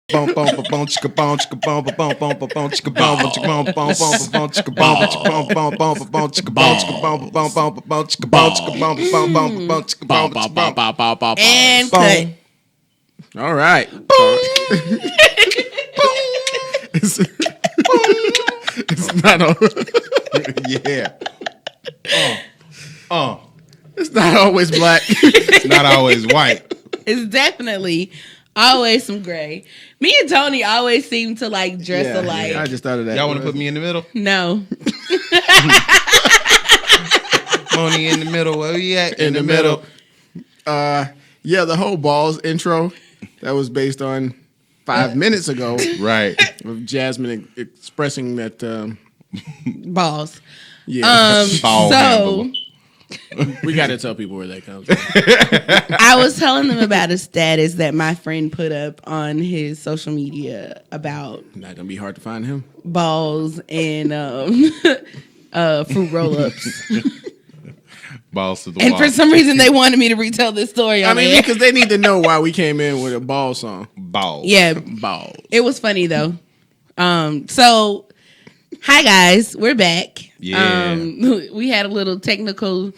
Boom, boom, boom, boom, chicka, boom, chicka, boom, boom, boom, boom, boom, boom, chicka, boom, boom, chicka, boom, boom, boom, boom, chicka, boom, boom, boom, boom, boom, boom, chicka, boom, chicka, boom, boom, boom, boom, boom, chicka, boom, chicka, boom, boom, boom, boom, chicka, boom, chicka, boom. And cut. All right. It's not all. Yeah. It's not always black. It's not always white. It's definitely always some gray. Me and Tony always seem to like dress alike. Yeah, I just thought of that. Y'all want to put me in the middle? No. Tony in the middle. Where we at? in the middle. Yeah, the whole balls intro that was based on 5 minutes ago. Right. Of Jasmine expressing that. Balls. Yeah. Ball So handle. We got to tell people where that comes from. I was telling them about a status that my friend put up on his social media about Not gonna be hard to find him. balls and fruit roll-ups. Balls to the And wall. for some reason, they wanted me to retell this story. I On mean, air. because they need to know why we came in with a ball song. Balls. Yeah, Balls. it was funny though. So hi guys, we're back. Yeah. We had a little technical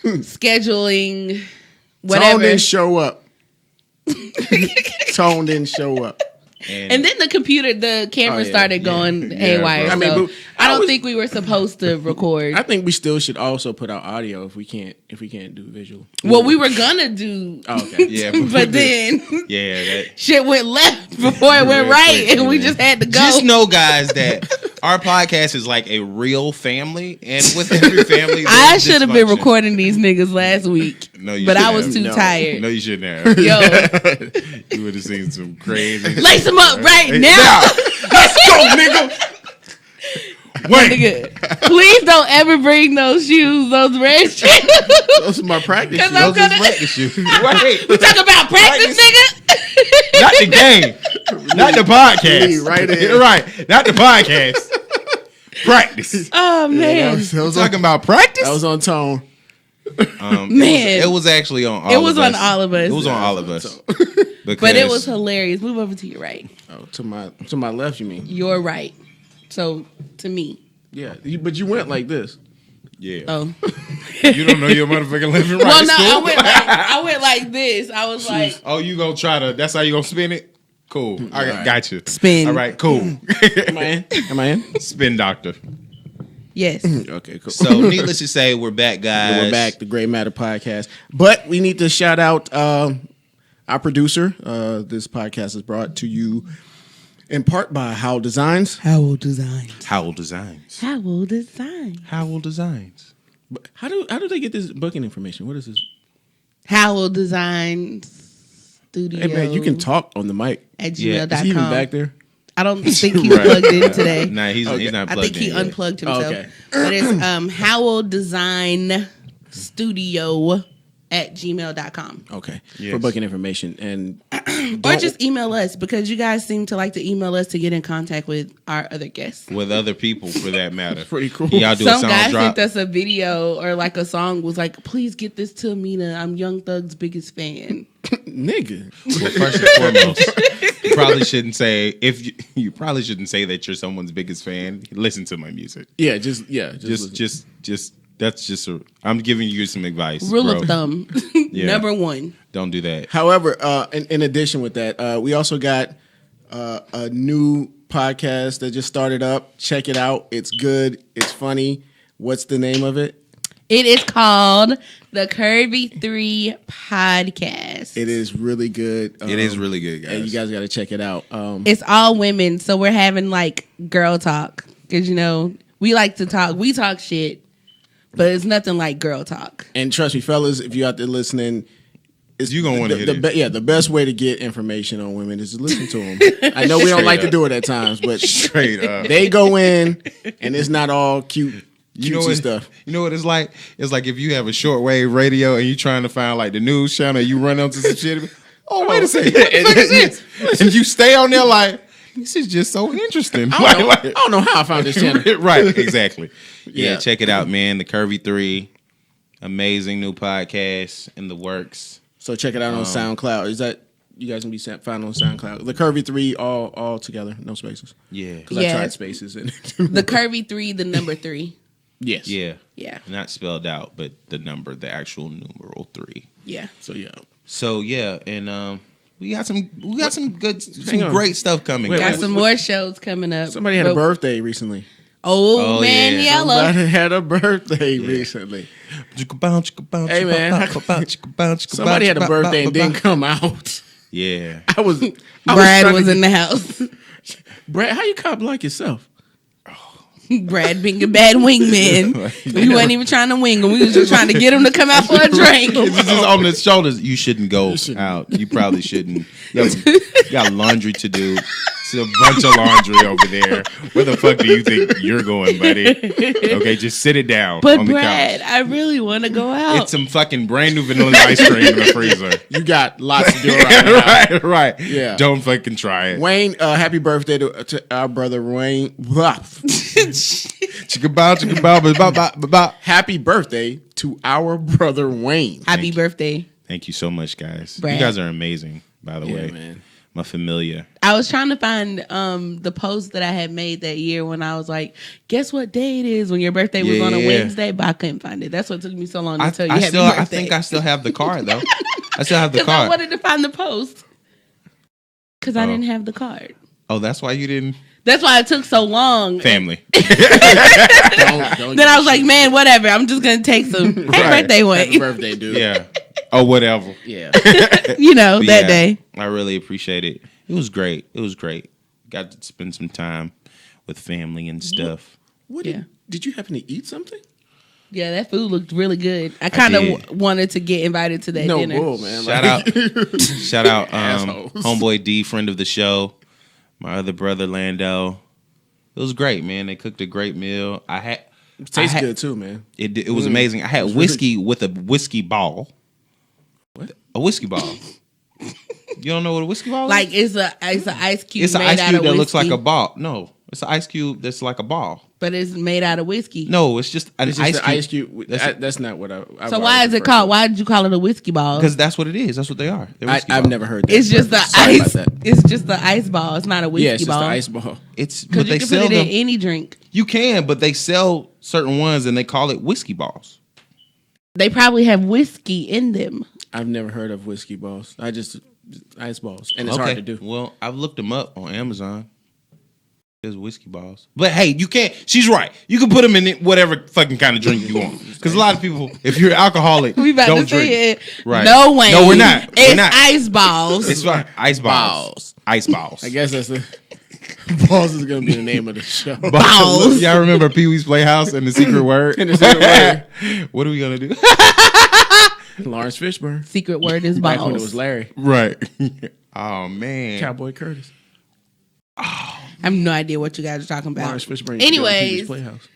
scheduling, Tone whatever. didn't show up. Tone didn't show up. And then the camera started going haywire. bro. I mean, so but I don't was- think we were supposed to record. I think we still should also put out audio if we can't do visual. Well, we were gonna do, Oh, okay. Yeah. but then Yeah. That, shit went left before it went Real right, quick, and we man. just had to go. just know, guys, that our podcast is like a real family, and with every family, I there's should have been dysfunction. recording these niggas last week, No, you but I shouldn't was have. too No. tired. No, you shouldn't have. Yo, You would have seen some crazy. lace them up right now. Let's go, nigga. Wait. Nigga, please don't ever bring those shoes, those red shoes. Those are my practice 'Cause shoes. I'm Those is gonna- practice shoes. Wait. We talk about practice, nigga. Not the game. Not the podcast. Lead right in. Right. Not the podcast. Practice. Oh man, that was Talking about practice? That was on Tone. Man. It was actually on all it of was us. on all of us. It was on all of us. But it was hilarious. Move over to your right. Oh, to my left, you mean? Your right. So to me. Yeah, but you went like this. Yeah. Oh. You don't know your motherfucking left and right. Well, no, School? I went like this. I was like Oh, you gonna try to? That's how you gonna spin it? Cool. I Right. got you. spin. All right. Cool. Am I in? Spin doctor. Yes. Okay, cool. So, needless to say, we're back, guys. We're back, the Gray Matter podcast. But we need to shout out our producer. This podcast is brought to you in part by Howell Designs. Howell Designs. Howell Designs. Howell Designs. Howell Designs. But how do they get this booking information? What is this? Howell Designs Studio. Hey man, you can talk on the mic. at Yeah. gmail.com. Is he even back there? I don't think he's Right. plugged in today. Nah, he's not I plugged think he in yet. unplugged himself. Okay. But it's Howell Design Studio at gmail.com. Okay. Yes. For booking information. And Or just email us because you guys seem to like to email us to get in contact with our other guests. With other people, for that matter. pretty cool. Y'all do a Some sound guy drop. sent us a video or like a song was like, please get this to Amina. I'm Young Thug's biggest fan. Nigga. Well, first and foremost, you probably shouldn't say you probably shouldn't say that you're someone's biggest fan. Listen to my music. Yeah, Just that's just I'm giving you some advice. Rule bro. of thumb. Yeah. Number one. Don't do that. However, in addition with that, we also got a new podcast that just started up. Check it out. It's good. It's funny. What's the name of it? It is called the Curvy 3 Podcast. It is really good. It is really good, guys. And you guys got to check it out. It's all women, so we're having like girl talk because we like to talk. We talk shit, but it's nothing like girl talk. And trust me, fellas, if you're out there listening, it's You gonna wanna hear this. the best way to get information on women is to listen to them. I know we don't like to do it at times, but Straight up. they go in, and it's not all cute. You know cutesy what? stuff. You know what it's like? It's like if you have a shortwave radio and you trying to find like the news channel, you run onto some shit. Oh, wait a second. What the fuck is this? And you stay on there like, this is just so interesting. I don't know how I found this channel. Right, exactly. Yeah, Yeah. check it out, man. The Curvy 3. Amazing new podcast in the works. So check it out on SoundCloud. Is that you guys can be found on SoundCloud. The Curvy 3 all together, no spaces. Yeah. Because I tried spaces. And The Curvy 3, the number 3. Yes. Yeah. Yeah. Not spelled out, but the actual numeral 3. Yeah. So yeah, and we got some great stuff coming. Got some more shows coming up. Somebody had a birthday recently. Oh man, yeah. Yellow. Somebody had a birthday recently. Hey man, somebody had a birthday and didn't come out. Yeah. Brad was in the house. Brad, how you cop like yourself? Brad being a bad wingman. We wasn't even trying to wing him. We was just trying to get him to come out for a drink. It's just on his shoulders. You shouldn't go out. You probably shouldn't. You got laundry to do. It's a bunch of laundry over there. Where the fuck do you think you're going, buddy? Okay, just sit it down But on the Brad, couch. I really want to go out. It's some fucking brand new vanilla ice cream in the freezer. You got lots to do right now. right. Yeah. Don't fucking try it. Wayne, happy birthday to our brother Wayne. Happy birthday to our brother Wayne. Happy birthday. Thank you so much, guys. Brad. You guys are amazing, by the way. Man. My familia. I was trying to find the post that I had made that year when I was like, guess what day it is when your birthday was on a Wednesday, but I couldn't find it. That's what took me so long to tell you happy birthday. I think I still have the card, though. I still have the Because I card. wanted to find the post. Because I didn't have the card. Oh, that's why you didn't? That's why it took so long. Family. Don't Then I was like, man, whatever. I'm just going to take some. Happy birthday, Wayne. Happy birthday, dude. Yeah. Oh, whatever. Yeah. You know, But that yeah, day. I really appreciate it. It was great. Got to spend some time with family and stuff. Did you happen to eat something? Yeah, that food looked really good. I kind of wanted to get invited to that dinner. Bull, man. Shout out, Assholes. homeboy D, friend of the show. My other brother Lando. It was great, man. They cooked a great meal. It tastes good too, man. It was amazing. I had whiskey with a whiskey ball. What? A whiskey ball. You don't know what a whiskey ball is? Like it's an ice cube. It's an made ice out cube of that whiskey, looks like a ball. No, it's an ice cube that's like a ball. but it's made out of whiskey. No, it's just an It's just ice cube. That's not what I. So why is it called? Why did you call it a whiskey ball? Because that's what it is. That's what they are. They're whiskey I've balls. never heard that. It's just the Sorry ice. about that. It's just the ice ball. It's not a whiskey Yeah, it's just ball. the ice ball. It's Because but you they can sell put it them. in any drink. You can, but they sell certain ones and they call it whiskey balls. They probably have whiskey in them. I've never heard of whiskey balls. I just ice balls, and it's hard to do. Well, I've looked them up on Amazon. There's whiskey balls. But hey, you can't. She's right. You can put them in whatever fucking kind of drink you want. Because a lot of people, if you're alcoholic, We about don't to drink. say it. Right. No way. No, we're not. It's We're not. ice balls. It's fine. Ice balls. Ice balls. I guess that's the balls is gonna be the name of the show. Balls. Y'all remember Pee Wee's Playhouse and the secret word? And the secret word. What are we gonna do? Lawrence Fishburne. Secret word is Back when it balls. was Larry. Right. Oh man. Cowboy Curtis. I have no idea what you guys are talking about. Lawrence Fishburne. Anyways, Playhouse.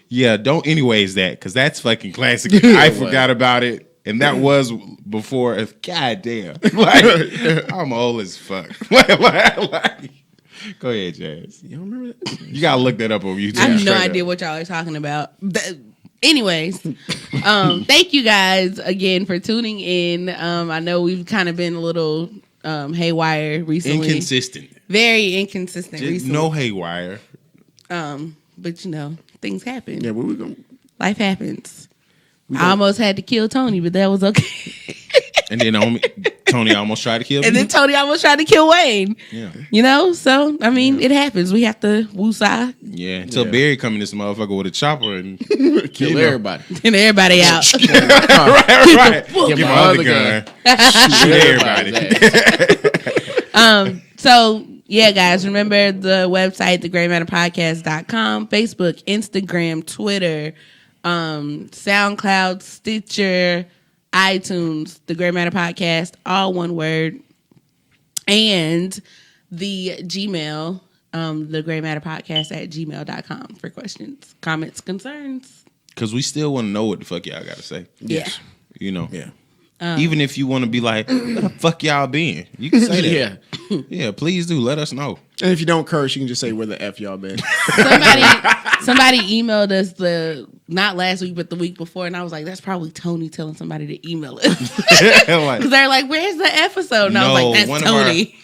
Yeah, don't anyways that, because that's fucking classic. I forgot about it. And that was before. God damn. Like, I'm old as fuck. Go ahead, Jazz. You don't remember that? You gotta look that up on YouTube. I have no straight idea up. what y'all are talking about. Anyways, thank you guys again for tuning in. I know we've kind of been a little haywire recently. Inconsistent. Very inconsistent Just recently. no haywire. But you know, things happen. Yeah, where we going? Life happens. I almost had to kill Tony, but that was okay. And then Tony almost tried to kill me. And then Tony almost tried to kill Wayne. Yeah. You know, so I mean, it happens. We have to woosah Yeah, until Barry come in this motherfucker with a chopper and Kill everybody. and everybody out. right. Get Get my my other other gun. gun. Shoot everybody. So yeah, guys, remember the website, thegreatmatterpodcast.com, Facebook, Instagram, Twitter, SoundCloud, Stitcher, iTunes, The Great Matter Podcast, all one word, and the Gmail, The Great Matter Podcast at gmail.com for questions, comments, concerns. Because we still want to know what the fuck y'all got to say. Yeah. You know. Yeah. Even if you want to be like, where the fuck y'all been? You can say that. Yeah. Yeah, please do. Let us know. And if you don't curse, you can just say where the F y'all been. Somebody emailed us the not last week, but the week before, and I was like, that's probably Tony telling somebody to email us. Like, Because they're like, where's the episode? And I was like, that's Tony.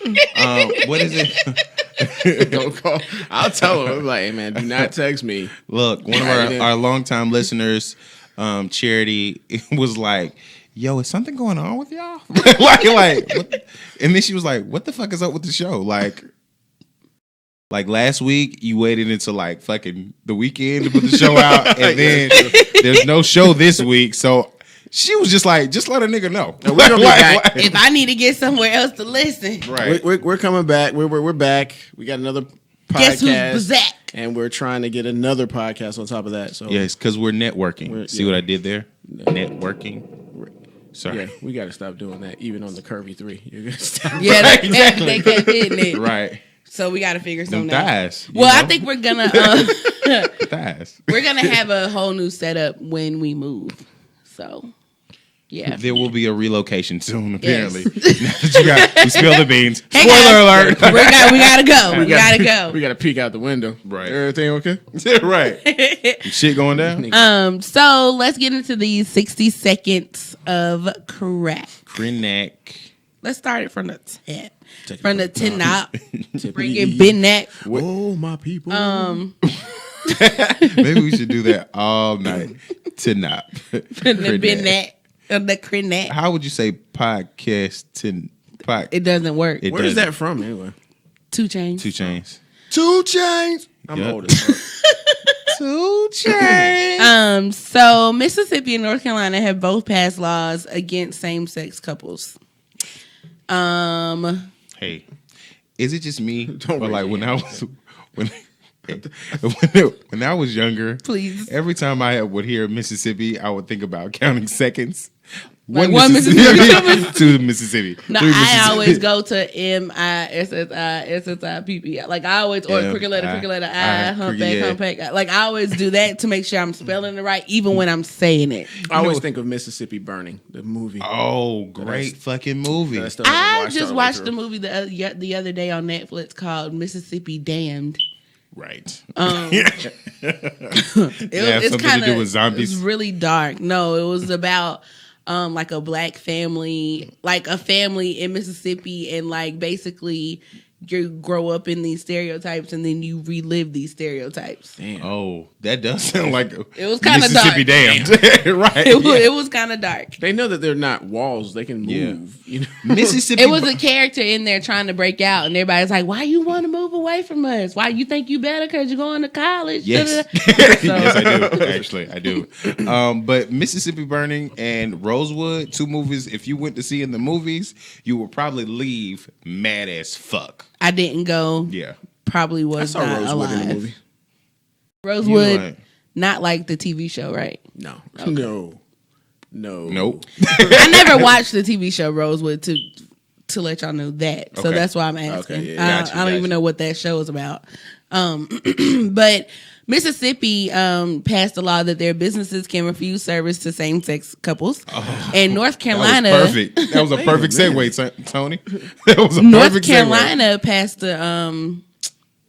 What is it? Don't call. I'll tell him. I'm like, hey, man, do not text me. Look, one of our longtime listeners, Charity, was like, yo, is something going on with y'all? like, what? And then she was like, what the fuck is up with the show? Like last week, you waited until like fucking the weekend to put the show out, and then there's no show this week. So she was just like, just let a nigga know. No, we're gonna be back. If I need to get somewhere else to listen. Right. We're coming back. We're back. We got another podcast. Guess who's back? And we're trying to get another podcast on top of that. So Yes, because we're networking. See what I did there? Networking. Sorry. Yeah, we got to stop doing that, even on the Curvy 3. You're gonna stop. Yeah, they kept hitting it. Right. So we got to figure something Them out. thighs. Well, I think we're gonna thighs. we're gonna have a whole new setup when we move. So, yeah, There will be a relocation soon. Apparently, Yes. we spilled the beans. Hey, Spoiler guys, alert. we gotta go. We gotta go. We got to peek out the window. Right. Everything okay? Right. Shit going down. So let's get into these 60 seconds of crack. Krenak. Let's start it from the tip. Take it From the tinop. Tippity Bring it big neck. Oh, my people. Maybe we should do that all night. Tinop. From the big neck. The crinet. How would you say podcast? It doesn't work. It Where is does. that from, anyway? 2 Chainz. 2 Chainz. 2 Chainz. I'm Yep. old as fuck. 2 Chainz. So Mississippi and North Carolina have both passed laws against same-sex couples. Hey, is it just me? Don't Or like raise when your I was when I was younger, Please. every time I would hear Mississippi, I would think about counting seconds. Like one Mississippi. Two Mississippi. No, Three I Mississippi. always go to MISSIPPI. Like I always, or cricket letter, I, humpback. Like I always do that to make sure I'm spelling it right, even when I'm saying it. I always think of Mississippi Burning, the movie. Oh, great fucking movie. I still haven't I just all the way watched through. the movie the other day on Netflix called Mississippi Damned. Right. It's something kind to do with zombies? It was really dark. No, it was about like a black family, like a family in Mississippi, and like basically you grow up in these stereotypes and then you relive these stereotypes. Damn. Oh, that does sound like It was kinda Mississippi dark. Damned. Right. It was kind of dark. They know that they're not walls; they can move. You know, Mississippi. It was a character in there trying to break out, and everybody's like, "Why you want to move away from us? Why you think you better because you're going to college?" Yes. So- Yes, I do. Actually, I do. But Mississippi Burning and Rosewood, 2 movies. If you went to see in the movies, you would probably leave mad as fuck. I didn't go. Yeah. Probably I was saw not Rosewood alive. in the movie. Rosewood, You like- not like the TV show, right? No, Okay. no. Nope. I never watched the TV show Rosewood to let y'all know that. So Okay. that's why I'm asking. Okay, yeah. Gotcha, I don't even know what that show is about. But Mississippi passed a law that their businesses can refuse service to same-sex couples. And North Carolina, That was perfect. That was a perfect segue, Tony. That was a North perfect Carolina passed a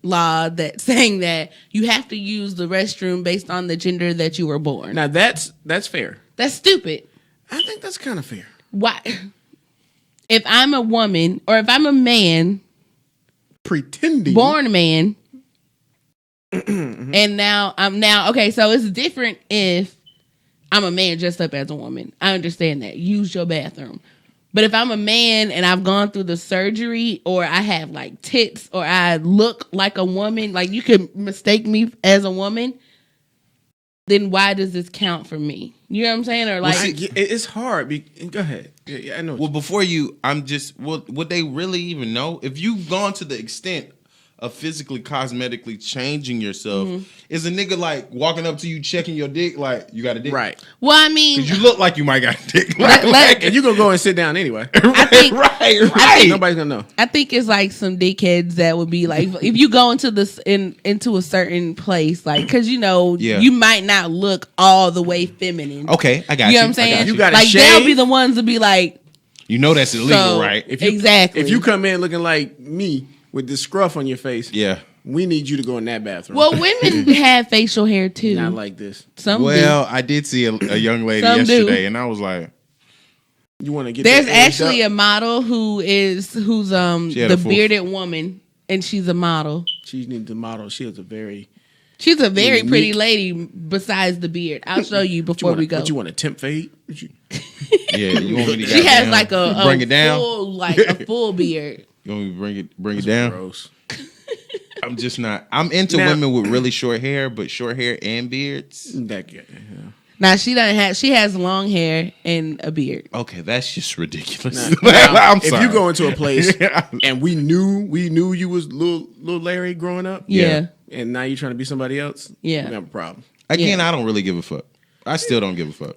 law that saying that you have to use the restroom based on the gender that you were born. Now that's fair. That's stupid. I think that's kind of fair. Why? If I'm a woman or if I'm a man, Pretending. born a man, and now I'm okay. So it's different if I'm a man dressed up as a woman. I understand that. Use your bathroom. But if I'm a man and I've gone through the surgery, or I have like tits, or I look like a woman, like you could mistake me as a woman, then why does this count for me? You know what I'm saying? Or like, It's hard. Go ahead. Yeah, I know. Well, before you, would they really even know? If you've gone to the extent of physically, cosmetically changing yourself, is a nigga like walking up to you, checking your dick, like, you got a dick? Right. well, I mean, Because you look like you might got a dick. And you're going to go and sit down anyway. I think right. Nobody's going to know. I think it's like some dickheads that would be like, if you go into this into a certain place, like, because Yeah. you might not look all the way feminine. Okay, I got you. You know what I'm saying? You gotta like shave. they'll be the ones to be like, You know that's illegal, so, right? If you, exactly. If you come in looking like me with this scruff on your face, Yeah. We need you to go in that bathroom. Well, women have facial hair too. Not like this. Some Well, do. I did see a young lady Some do. yesterday, and I was like, You want to get There's that edged actually up? a model who's had the a full- bearded woman, and she's a model. She needs to model. She has a very. She's a very Unique. pretty lady. Besides the beard, I'll show you before we go. What you want a temp fade? yeah, you want me to She has goddamn like a bring it down? a full beard. You want me to bring it down? Gross. I'm just not. I'm into Now- women with really short hair, but short hair and beards. That guy. Now she doesn't have. She has long hair and a beard. Okay, that's just ridiculous. Now, I'm if sorry. you go into a place and we knew you was little Larry growing up, Yeah. and now you're trying to be somebody else, Yeah. we have a problem. Again, Yeah. I don't really give a fuck. I still don't give a fuck.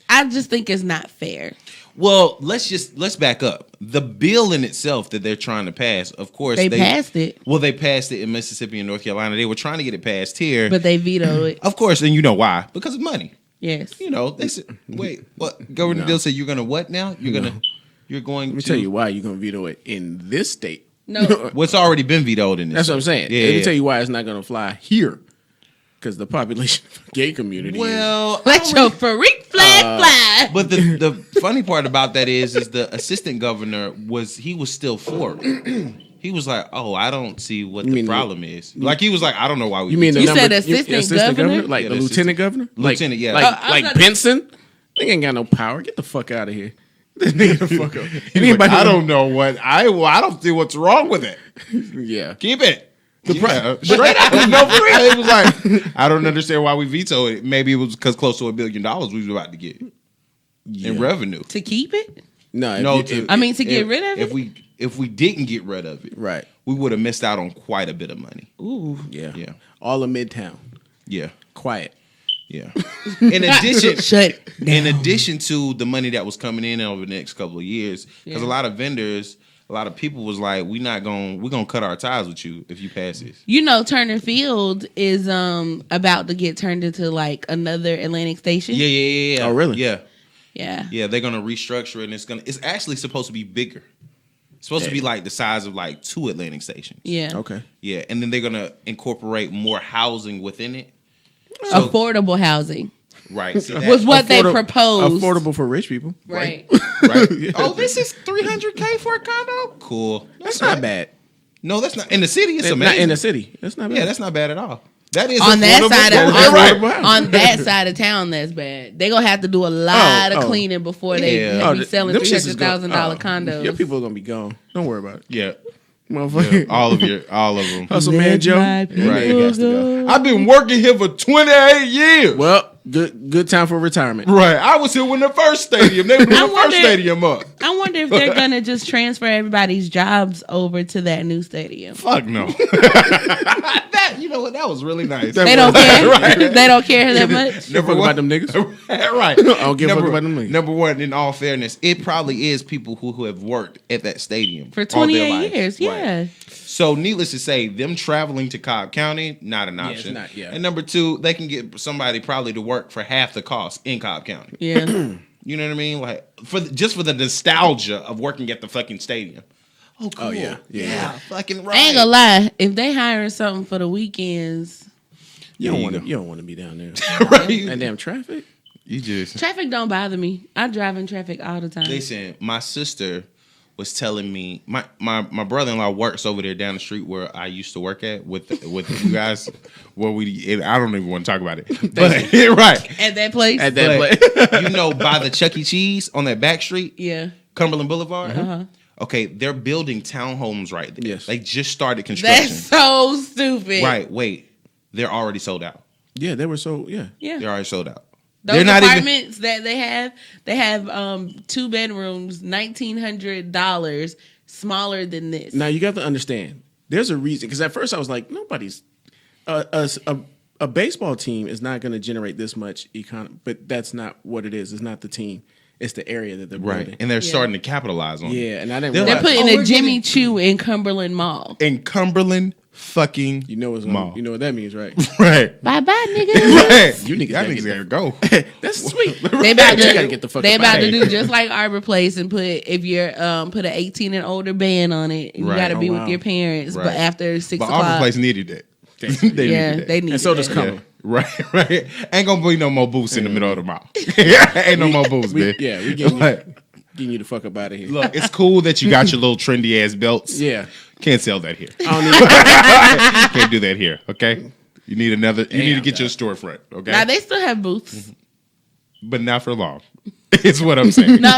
I just think it's not fair. Well, let's back up. The bill in itself that they're trying to pass, of course, They passed it, Well, they passed it in Mississippi and North Carolina. They were trying to get it passed here, but they vetoed it. of course, and you know why? Because of money. Yes. You know, they said, wait, what? Governor Dill said you're gonna what now? You're going Let me to tell you why you're gonna veto it in this state. No. Well, it's already been vetoed in this. That's what I'm saying. Yeah, Let me yeah. tell you why it's not gonna fly here, because the population of the gay community. Well, Let your freak flag fly. but the funny part about that is the assistant governor was still for it. He was like, "Oh, I don't see what the mean problem is." Like he was like, "I don't know why we." You mean the You number, said assistant governor? like Yeah, the the lieutenant governor, Lieutenant, yeah. like, I like thought- Benson. They ain't got no power. Get the fuck out of here. Get the fuck up. He's like, I don't know what I don't see what's wrong with it. Yeah. Keep it. Straight up, no for real. It was like, I don't understand why we vetoed it. Maybe it was because close to $1 billion we was about to get in revenue. To keep it? No. No, to get rid of it? If we didn't get rid of it, Right. we would have missed out on quite a bit of money. Ooh. Yeah. Yeah. All of Midtown. Yeah, Quiet. yeah. In addition, Shut in addition to the money that was coming in over the next couple of years, because Yeah. a lot of vendors, a lot of people was like, we're gonna cut our ties with you if you pass this. You know, Turner Field is about to get turned into like another Atlantic station. Yeah. Oh, really? Yeah. Yeah. They're gonna restructure it, and it's actually supposed to be bigger. It's supposed to be like the size of like 2 Atlantic stations. Yeah. Okay. Yeah, and then they're gonna incorporate more housing within it. Affordable housing Right. See, was what they Affordable- proposed. Affordable for rich people. Right. right. Oh, this is $300K for a condo. Cool. That's not bad. No, that's not in the city. It's Not amazing. in the city. That's not bad. Yeah, that's not bad at all. That is On that affordable. side of You're right. Affordable. on that side of town, that's bad. They gonna have to do a lot of Oh. cleaning before they Yeah. be selling them shits is $300,000 gonna- condos. Your people are gonna be gone. Don't worry about it. Yeah. Motherfucker. All of them. Hustle man Joe. my That nigga has to go. I've been working here for 28 years. Well, good time for retirement. Right. I was here when the first stadium. They blew the first wonder- stadium up. I wonder if they're gonna just transfer everybody's jobs over to that new stadium. Fuck no. You know what? That was really nice. They don't care. Right. They don't care that much. Give a fuck about them niggas. Right. I don't give a fuck about them niggas. Number one, in all fairness, it probably is people who have worked at that stadium For all their 28 lives. years, Right. yeah. So, needless to say, them traveling to Cobb County, not an option. not, yeah. And number two, they can get somebody probably to work for half the cost in Cobb County. Yeah. You know what I mean? Like just for the nostalgia of working at the fucking stadium. Oh, cool. Oh, yeah. Fucking right. I ain't gonna lie. If they hiring something for the weekends, You There you don't want to be down there. right. That damn traffic. You just traffic don't bother me. I drive in traffic all the time. listen. My sister was telling me my brother-in-law works over there down the street where I used to work at with you guys. Where I don't even want to talk about it. But right At that place? At that But, place. you know, by the Chuck E. Cheese on that back street, yeah. Cumberland Boulevard. Uh-huh. Okay, they're building townhomes right there. Yes. They just started construction. That's so stupid. Right, wait. They're already sold out. Yeah, they were so Yeah. They're already sold out. Those They're not even apartments that they have 2 bedrooms, $1,900, smaller than this. Now you got to understand. There's a reason, because at first I was like, nobody's a baseball team is not going to generate this much economy, but that's not what it is. It's not the team. It's the area that they're right. building. And they're Yeah. starting to capitalize on it. Yeah, and I didn't They're They're realize. putting we're a Jimmy getting- Choo in Cumberland Mall. In Cumberland fucking You know mall. You know what that means, right? Right. Bye bye, niggas. Right. You niggas Y'all gotta niggas get gotta go. That's sweet. They about You to gotta get the fuck They up about outta to here. do just like Arbor Place and put if you're put an 18 and older ban on it. You Right. got to be Oh, with wow. your parents, Right. but after 6 But o'clock, Arbor Place needed that. they yeah, needed that. they need. And so does that. Cumberland. Yeah. Right. Ain't gonna be no more booths in the middle of the mall. Ain't no more booths, man. We getting Like, you the fuck up out of here. look, it's cool that you got your little trendy ass belts. Yeah. Can't sell that here. I don't even, Can't do that here. Okay. You need another. You need to get God. your storefront. Okay. Now they still have booths. But not for long. It's what I'm saying. No,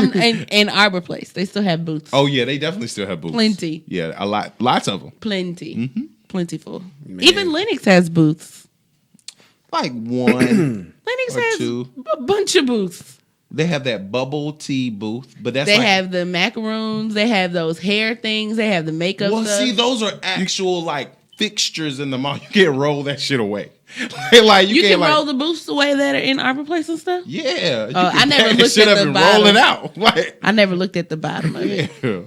in Arbor Place, they still have booths. Oh yeah, they definitely still have booths. Plenty. Yeah, a lot, lots of them. Plenty, plentiful. Even Linux has booths. Like one. Linux Or has two. a bunch of booths. They have that bubble tea booth, but that's They like, have the macaroons. They have those hair things. They have the makeup well, stuff. see, those are actual like fixtures in the mall. You can't roll that shit away. Like you can't can like, roll the booths away that are in Arbor Place and stuff. Yeah, you I can never pack looked shit at up the and bottom. roll it out. Like I never looked at the bottom of it. yeah,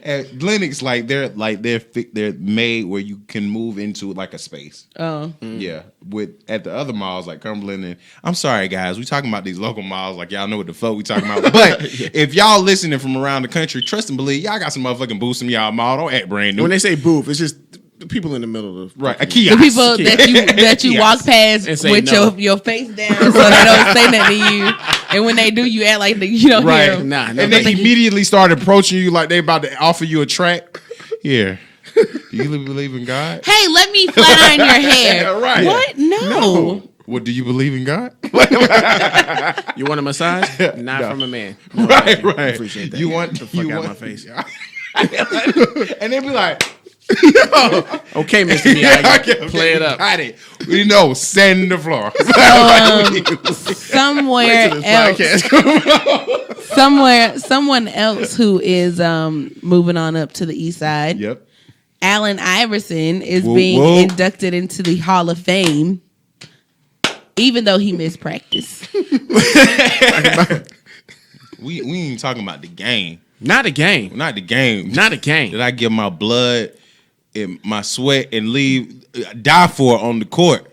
at Linux, they're made where you can move into like a space. Oh, Yeah, with at the other malls like Cumberland and I'm sorry guys, we talking about these local malls like y'all know what the fuck we talking about. But if y'all listening from around the country, trust and believe y'all got some motherfucking booths in y'all mall. Don't act brand new. when they say booth, it's just the people in the middle of the Right, a fucking- kiosk. the people that you walk past And say with no. your face down, so they don't say nothing to you. And when they do, you act like you don't hear Right. 'em. Nah, And they immediately start approaching you like they about to offer you a track. Yeah. Do you believe in God? Hey, let me flat iron your hair. Right. What? No. What, do you believe in God? You want a massage? Not No. from a man. No, Right, thank you. I right. appreciate that. You want Get the fuck you out want, of my face. And they be like, Okay, Mr. Miyagi, okay, play it up. Got it. We know, sand the floor. Somewhere else, someone else who is moving on up to the east side. Yep. Allen Iverson is Whoa, being whoa. inducted into the Hall of Fame, even though he missed practice. We ain't talking about the game. Not a game. Not the game. Not a game. That I give my blood and my sweat and die for on the court.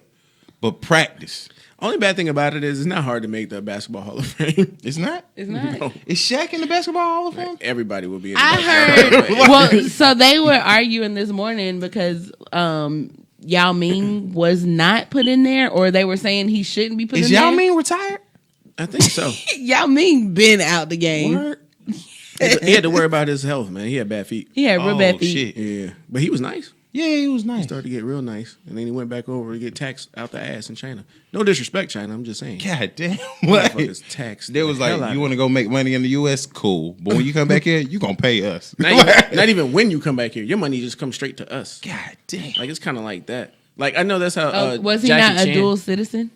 But practice. Only bad thing about it is it's not hard to make the Basketball Hall of Fame. It's not? It's not. No. Is Shaq in the Basketball Hall of Fame? Everybody will be in the I Basketball heard. Hall of Fame. Well, so they were arguing this morning because Yao Ming was not put in there, or they were saying he shouldn't be put Is in there. Yao Ming retired? I think so. Yao Ming been out the game. Word? He had to worry about his health, man. He had bad feet. He had real Oh, bad feet. shit. Yeah, but he was nice. Yeah, he was nice. Started to get real nice, and then he went back over to get taxed out the ass in China. No disrespect, China. I'm just saying. God damn. What? Motherfuckers taxed. They was the hell like, out you of want to go make money in the U.S.? Cool. But when you come back here, you going to pay us. it. Not even when you come back here, your money just comes straight to us. God damn. Like it's kind of like that. Like I know that's how. Was he Jackie not a Chan- dual citizen?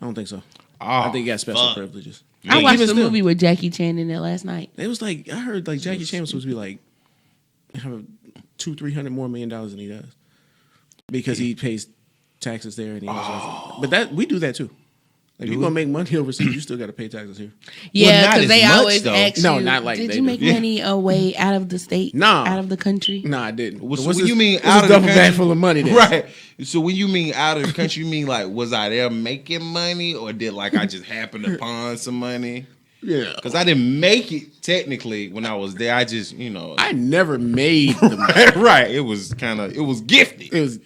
I don't think so. Oh, I think he got special fuck. privileges. I watched Even the still, movie with Jackie Chan in it last night. It was like I heard like Jackie Chan was supposed to be like have $200-300 more million than he does because he pays taxes there and he also but that we do that too. Like you gonna make money overseas, you still got to pay taxes here. Yeah, not because as they much, always though. ask No, you, not like did they you do. make Yeah. money away out of the state? No. Out of the country? No, I didn't. Well, so What's when this- you mean what's out this of the duffel bag country? full of money? Then? Right. So when you mean out of the country, you mean like, was I there making money or did like I just happened upon some money? Yeah. Because I didn't make it technically when I was there. I just, I never made the money. right. It was gifted It was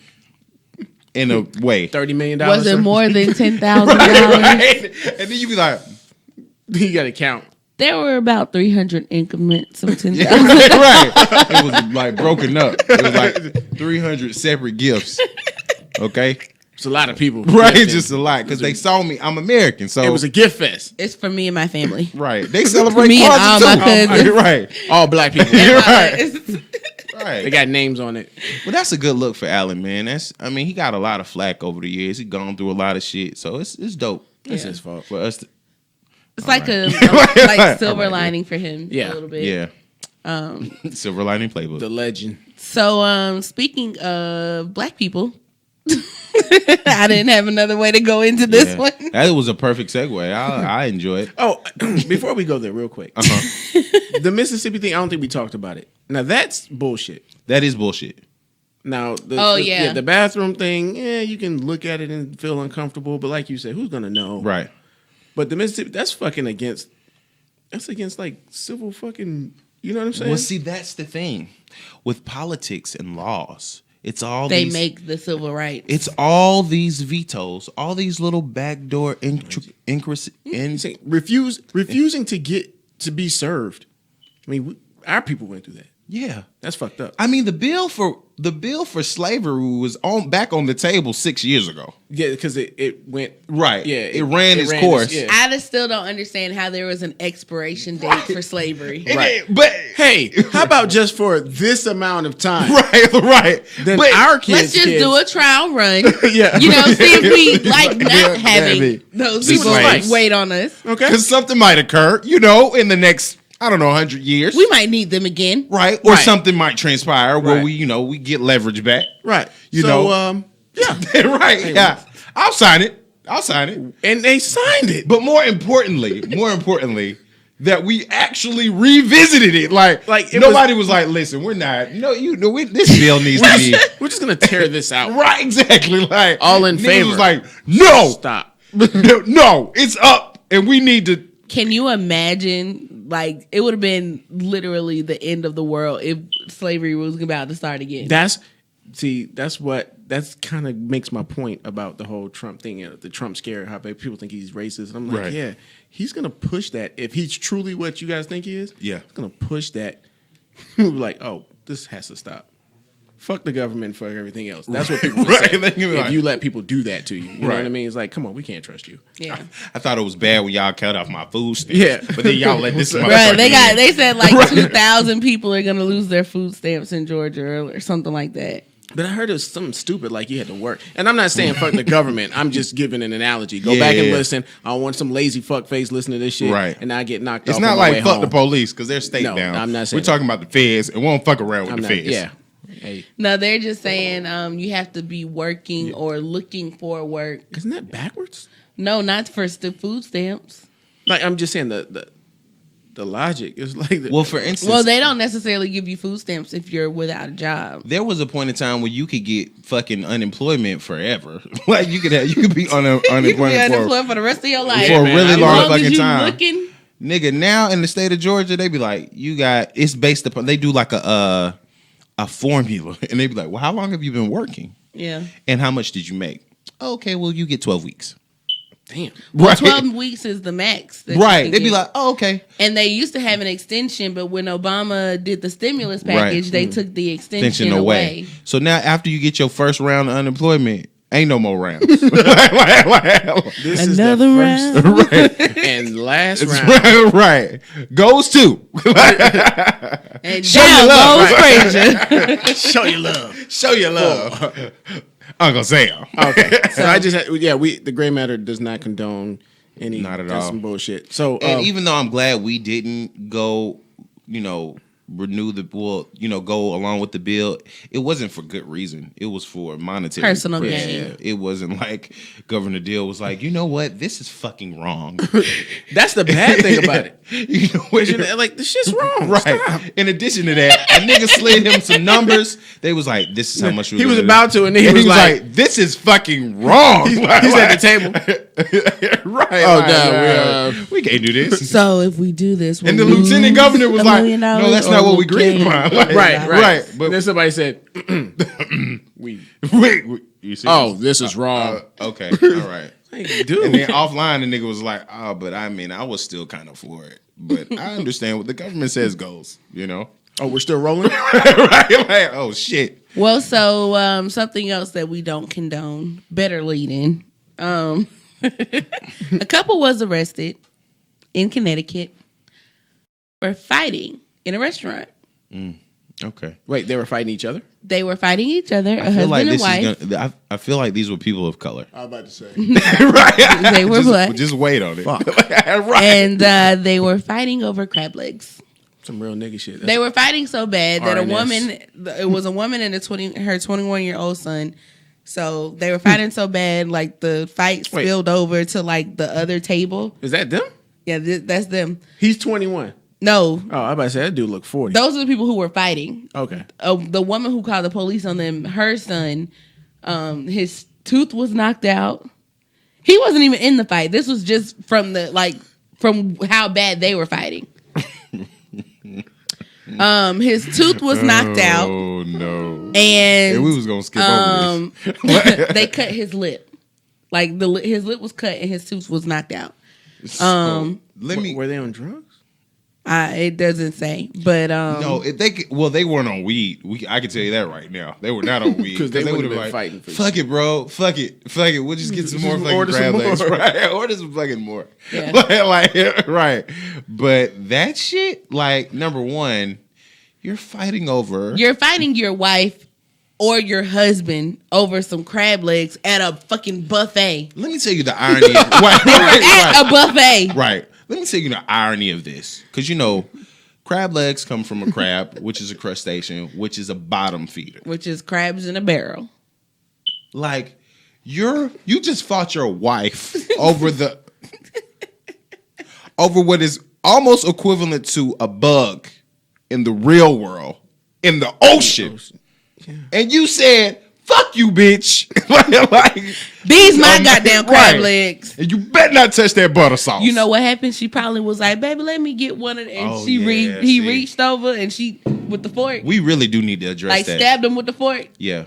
in a way. $30 million. Was it more than $10,000? Right. And then you be like, You got to count. There were about 300 increments of 10,000. right. It was like broken up. It was like 300 separate gifts. Okay. It's a lot of people. Right. Gifting. Just a lot. Because they saw me. I'm American. So It was a gift fest. It's for me and my family. right. They celebrate Me and Kwanzaa all my too. cousins. Right. All black people. Right. Right. They got names on it. Well, that's a good look for Allen, man. He got a lot of flack over the years. He gone through a lot of shit. So it's dope. It's his fault. For us to, It's like a silver lining for him. Yeah. A little bit. yeah. Silver lining playbook. The legend. So, speaking of black people, I didn't have another way to go into this Yeah. one. That was a perfect segue. I enjoy it. Oh, before we go there, real quick, Uh-huh. the Mississippi thing. I don't think we talked about it. Now that's bullshit. That is bullshit. Now, yeah. the bathroom thing, you can look at it and feel uncomfortable, but like you said, who's gonna know? Right. But the Mississippi, that's against like civil fucking, you know what I'm saying? Well, see, that's the thing with politics and laws. It's all They these, make the civil rights. It's all these vetoes, all these little backdoor refusing to get to be served. I mean, our people went through that. Yeah, that's fucked up. I mean, the bill for slavery was back on the table 6 years ago. Yeah, because it went right. Yeah, it ran its course. I just still don't understand how there was an expiration date for slavery. Right, but hey, how about just for this amount of time? Right. Then but our kids, let's just do a trial run. Yeah, you know, see if we like not having those people wait on us. Okay, because something might occur. You know, in the next, I don't know, 100 years. We might need them again. Right. Or something might transpire where we get leverage back. Right. Yeah. Right. Hey, yeah. I'll sign it. And they signed it. But more importantly, that we actually revisited it. Like nobody was like, listen, we're not. No, this bill needs to be. We're just gonna tear this out. Right, exactly. Like all in favor. Was like, no. Stop. No, it's up. And we need to. Can you imagine? Like, it would have been literally the end of the world if slavery was about to start again. That's kind of makes my point about the whole Trump thing, the Trump scare, how people think he's racist. And I'm like, yeah, he's going to push that. If he's truly what you guys think he is, he's going to push that. Like, oh, this has to stop. Fuck the government for everything else. That's what people say. If you let people do that to you. You know what I mean? It's like, come on, we can't trust you. Yeah. I thought it was bad when y'all cut off my food stamps. Yeah. But then y'all let this Right, they said like 2,000 people are gonna lose their food stamps in Georgia or something like that. But I heard it was something stupid like you had to work. And I'm not saying fuck the government. I'm just giving an analogy. Go back and listen. I don't want some lazy fuck face listening to this shit and I get knocked off. It's not like fuck the police because they're state down. I'm not saying we're talking about the feds and we won't fuck around with the feds. Yeah. Hey. No, they're just saying you have to be working or looking for work. Isn't that backwards? No, not for the food stamps. Like I'm just saying the logic is like. Well, for instance, they don't necessarily give you food stamps if you're without a job. There was a point in time where you could get fucking unemployment forever. Like you could be unemployed for the rest of your life for a really long fucking time. Looking. Nigga, now in the state of Georgia, they be like, it's based upon. They do like a formula, and they be like, well, how long have you been working? Yeah. And how much did you make? Okay, well, you get 12 weeks. Damn. Well, 12 weeks is the max. Right. They'd be like, oh, okay. And they used to have an extension, but when Obama did the stimulus package, they took the extension away. So now after you get your first round of unemployment, ain't no more rounds. This Another is the round. Right. And last round. Right. Goes to. And show your love. Frazier. Show your love. Show your love. Uncle Sam. Okay. So I just the gray matter does not condone any. Not at that's all. Some bullshit. So and even though I'm glad we didn't go, go along with the bill, it wasn't for good reason. It was for monetary personal gain. It wasn't like Governor Deal was like, you know what, this is fucking wrong. That's the bad thing about it. Like this shit's wrong. Right. Stop. In addition to that, a nigga slid him some numbers. They was like, this is how much he was about to, and then he was like, this is fucking wrong. He's at the table. Right. Oh, no, we can't do this. So if we do this, and the lieutenant governor was like, no, that's not what we agreed upon. Like, right. But then somebody said, wait, you see? Oh, this is wrong. Okay, all right. Hey, dude. And then offline, the nigga was like, oh, but I mean, I was still kind of for it. But I understand what the government says goes, Oh, we're still rolling? Right? Like, oh, shit. Well, so something else that we don't condone, better leading. A couple was arrested in Connecticut for fighting in a restaurant. Okay. Wait, they were fighting each other? They were fighting each other, a husband and wife. I feel like these were people of color. I was about to say. Right. They were black. Just wait on it. Right. And they were fighting over crab legs. Some real nigga shit. They were fighting so bad that RNS. it was a woman and her 21-year-old son. So they were fighting so bad, like the fight spilled over to like the other table. Is that them? Yeah, that's them. He's 21. No, Oh, I about to say that dude looked 40. those are the people who were fighting. Okay. The woman who called the police on them, her son, his tooth was knocked out. He wasn't even in the fight. This was just from how bad they were fighting. His tooth was knocked out. Oh no! And we was gonna skip over this. They cut his lip. Like his lip was cut and his tooth was knocked out. Were they on drugs? It doesn't say, but no, if they weren't on weed. I can tell you that right now. They were not on weed because they would have been like, fighting. For fuck it, bro. Fuck it. We'll just get some more fucking crab legs, right? Order some fucking more. Yeah. Right. But that shit, like, number one, you're fighting your wife or your husband over some crab legs at a fucking buffet. Let me tell you the irony. At a buffet. Right. Let me tell you the irony of this. Because, crab legs come from a crab, which is a crustacean, which is a bottom feeder. Which is crabs in a barrel. Like, you just fought your wife over what is almost equivalent to a bug in the real world, in the ocean. Yeah. And you said, fuck you, bitch. These my goddamn crab legs. And you better not touch that butter sauce. You know what happened? She probably was like, baby, let me get one of them. And he reached over and she, with the fork. We really do need to address that. Stabbed him with the fork. Yeah.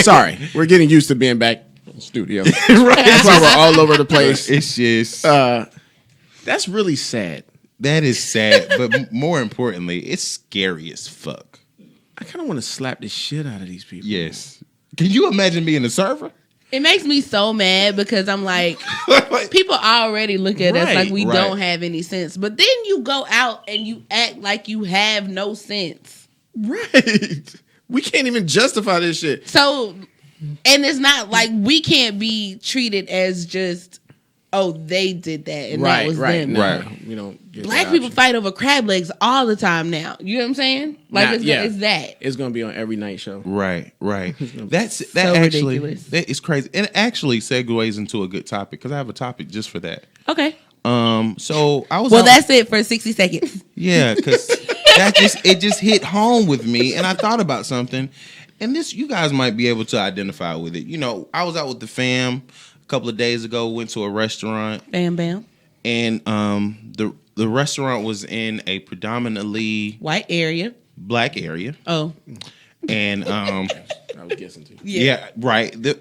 Sorry. We're getting used to being back in the studio. Right. That's why we're all over the place. It's just. That's really sad. That is sad. But more importantly, it's scary as fuck. I kind of want to slap the shit out of these people. Yes. Can you imagine being a server? It makes me so mad because I'm like, people already look at us like we don't have any sense. But then you go out and you act like you have no sense. Right. We can't even justify this shit. So, and it's not like we can't be treated as just, oh, they did that and that was them. No, right. We don't get Black people fight over crab legs all the time now. You know what I'm saying? Like, it's that. It's going to be on every night show. Right. That actually, ridiculous. that is crazy. And it actually segues into a good topic because I have a topic just for that. Okay. So I was. Well, that's it for 60 seconds. Yeah, because it just hit home with me, and I thought about something, and this you guys might be able to identify with it. I was out with the fam a couple of days ago. Went to a restaurant. Bam. And the restaurant was in a predominantly white area, black area. Oh, I and was guessing too. Yeah, right. The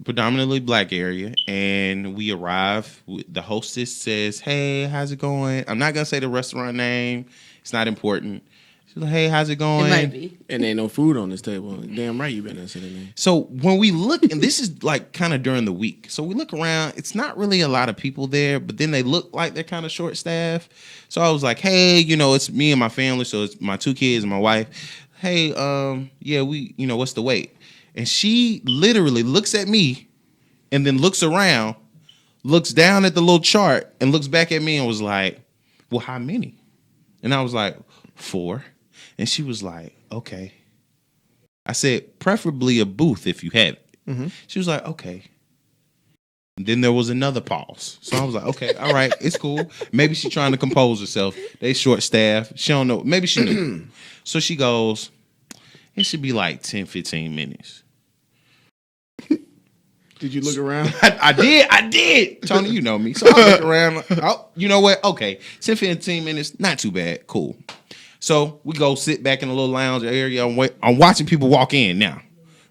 predominantly black area, and we arrive. The hostess says, "Hey, how's it going?" I'm not gonna say the restaurant name. It's not important. She's like, "Hey, how's it going?" It might be. And there ain't no food on this table. Damn right, you better say the name. So when we look, and this is like kind of during the week, so we look around. It's not really a lot of people there, but then they look like they're kind of short staffed. So I was like, "Hey, it's me and my family. So it's my 2 kids and my wife. Hey, yeah, we, what's the wait?" And she literally looks at me, and then looks around, looks down at the little chart, and looks back at me and was like, "Well, how many?" And I was like, 4. And she was like, "Okay." I said, "Preferably a booth if you have it." Mm-hmm. She was like, "Okay." And then there was another pause. So I was like, "Okay, all right, it's cool." Maybe she's trying to compose herself. They short staffed. She don't know. Maybe she knew. So she goes, "It should be like 10, 15 minutes. Did you look around? I did. Tony, you know me. So I look around. Oh, you know what? Okay. 10, 15 minutes. Not too bad. Cool. So we go sit back in a little lounge area. I'm watching people walk in now.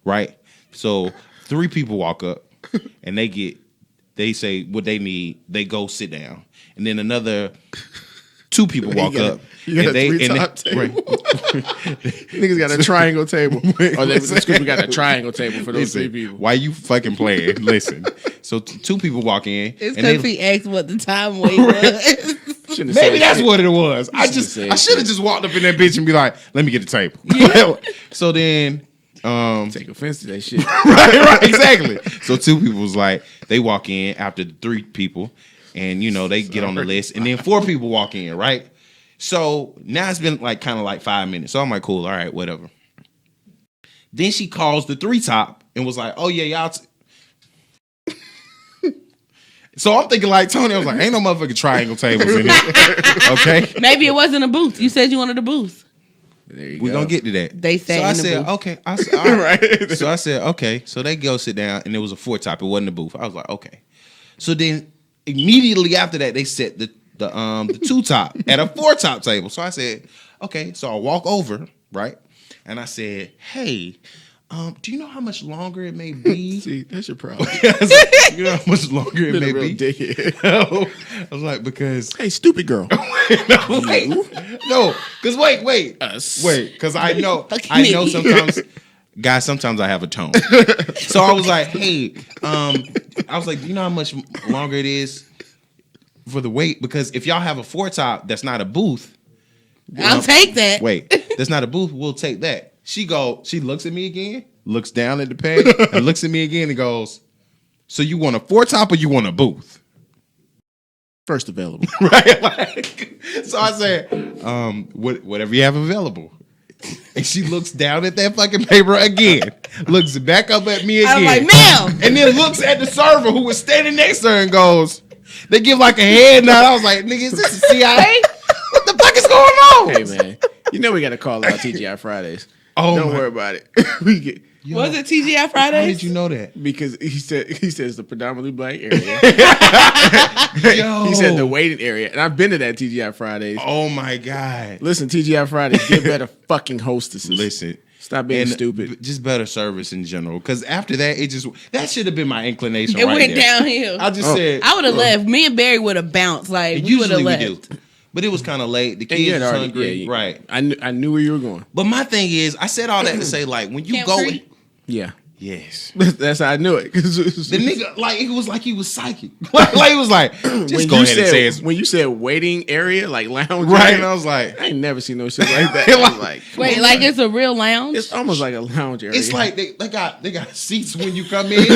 Right? So 3 people walk up and they say what they need. They go sit down. And then another 2 people walk up. You got a 3-top table. Right. Niggas got a triangle table. We got a triangle table for those 3 people. Why you fucking playing? Listen. So 2 people walk in. It's because he asked what the time wait was. Maybe that's what it was. I should have just walked up in that bitch and be like, "Let me get the table." Yeah. So then take offense to that shit. right, exactly. So 2 people was like, they walk in after the 3 people, and they get on the list, and then 4 people walk in, right? So now it's been like kind of like 5 minutes. So I'm like, cool, all right, whatever. Then she calls the 3 top and was like, "Oh yeah, y'all." So I'm thinking like Tony. I was like, ain't no motherfucking triangle tables in here. Okay. Maybe it wasn't a booth. You said you wanted a booth. We're gonna get to that. They sat so I in the said, booth. okay. I said, all right. So I said, okay. So they go sit down, and it was a 4-top. It wasn't a booth. I was like, okay. So then immediately after that, they set the 2-top at a 4-top table. So I said, okay. So I walk over, right, and I said, hey. Do you know how much longer it may be? See, that's your problem. You know how much longer it may be? I was like, because hey, stupid girl. no, because wait, because I know sometimes, guys, sometimes I have a tone. So I was like, hey, I was like, do you know how much longer it is for the wait? Because if y'all have a 4-top that's not a booth, I'll take that. Wait, that's not a booth. We'll take that. She looks at me again, looks down at the peg, and looks at me again and goes, so you want a 4-top or you want a booth? First available. Right? So I said, whatever you have available. And she looks down at that fucking paper again, looks back up at me again. I'm like, ma'am. And then looks at the server who was standing next to her and goes, they give like a head nod. I was like, nigga, is this the CIA? What the fuck is going on? Hey, man. You know we got to call out TGI Fridays. Oh, don't worry about it. We get Was it TGI Fridays? How did you know that? because he said it's a predominantly black area. Yo. He said the waiting area, and I've been to that TGI Fridays. Oh my God. Listen, TGI Fridays, get better fucking hostesses. Listen. Stop being And stupid. Just better service in general. Because after that, that should have been my inclination. It right went there. downhill. I just said I would have left. Me and Barry would have bounced. Like we would have usually we left. do. But it was kind of late. The And you kids had was already- hungry. yeah, Right. I knew where you were going. But my thing is, I said all that to say, like, when you Camp go Creek? Yeah. yes. That's how I knew it. The nigga, like, it was like he was psychic. like he was like, just go ahead and say it. When you said waiting area, like lounge Right. area, And I was like, I ain't never seen no shit like that. I was like, Wait, like it's a real lounge? it's almost like a lounge area. it's like they got seats when you come in,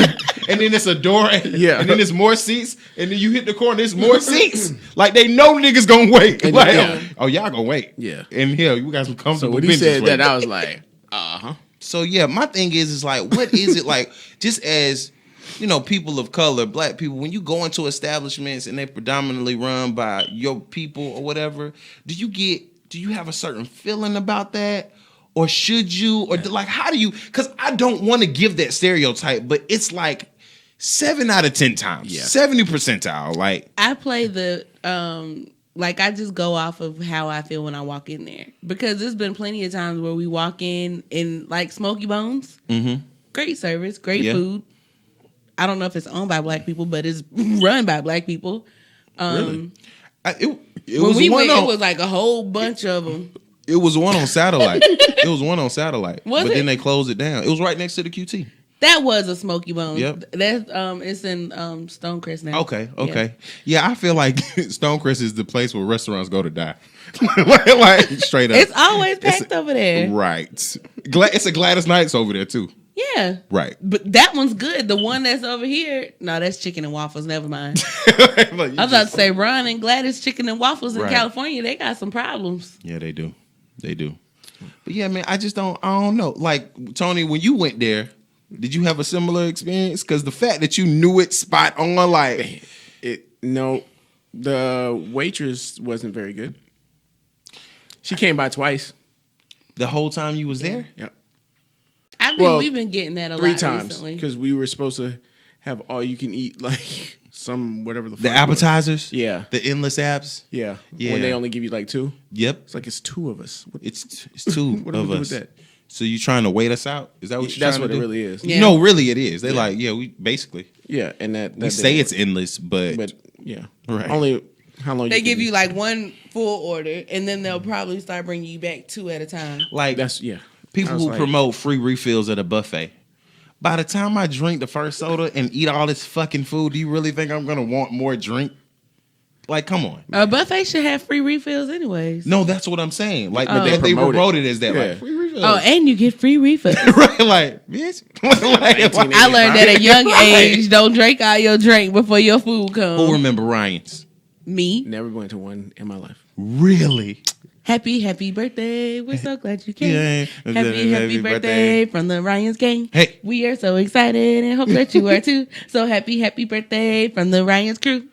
and then it's a door, and then there's more seats, and then you hit the corner, there's more seats. Like they know niggas gonna wait. And Like, yeah. oh, y'all gonna wait. Yeah. And here, you got some So comfortable when he benches said for that, you. I was like, uh-huh. So yeah, my thing is like, what is it like? Just as people of color, black people, when you go into establishments and they're predominantly run by your people or whatever, do you have a certain feeling about that, or should you, or like how do you? Because I don't want to give that stereotype, but it's like 7 out of 10 times, 70 percentile. Like I play the like I just go off of how I feel when I walk in there, because there's been plenty of times where we walk in like Smoky Bones, great service, great food. I don't know if it's owned by black people, but it's run by black people. really, it When was we one went, on, it was like a whole bunch of them. it was one on satellite. It was one on satellite, Was but it? then they closed it down. It was right next to the QT. That was a Smoky Bones. Yep. That's it's in Stonecrest now. Okay. Yeah, I feel like Stonecrest is the place where restaurants go to die. like straight up. It's always packed over there. Right. It's a Gladys Knights over there too. Yeah. Right. But that one's good. The one that's over here, no, that's chicken and waffles. Never mind. Like, I was about to say Ron and Gladys Chicken and Waffles in Right. California, they got some problems. Yeah, they do. But yeah, man, I don't know. Like, Tony, when you went there, did you have a similar experience? Because the fact that you knew it spot on, like, No, the waitress wasn't very good. She came by twice. the whole time you was there? Yep. We've been getting that a 3 lot times recently. because we were supposed to have all you can eat, like some whatever the fuck The it was. appetizers? Yeah. The endless apps? Yeah. Yeah. When they only give you like 2. Yep. It's like it's 2 of us. It's 2 What do of we do us. with that? So you trying to wait us out? Is that what you're That's trying what to it do? really is. Yeah. No, really it is. They like, we basically Yeah, and that we say it's endless, but yeah, Right. Only how long They you give can you like one full order, and then they'll probably start bringing you back 2 at a time. like That's I people was who like- promote free refills at a buffet. By the time I drink the first soda and eat all this fucking food, do you really think I'm gonna want more drink? Like, come on. A buffet should have free refills anyways. No, that's what I'm saying. Like, But but they promote it. promoted as that. Yeah. Like, free refills. Oh, and you get free refills. right, like, bitch. like, I learned at a young age, don't drink all your drink before your food comes. who remember Ryan's? Me. Never went to one in my life. Really? Happy birthday. We're so glad you came. Yeah. Happy birthday from the Ryan's gang. Hey. We are so excited and hope that you are too. So happy birthday from the Ryan's crew.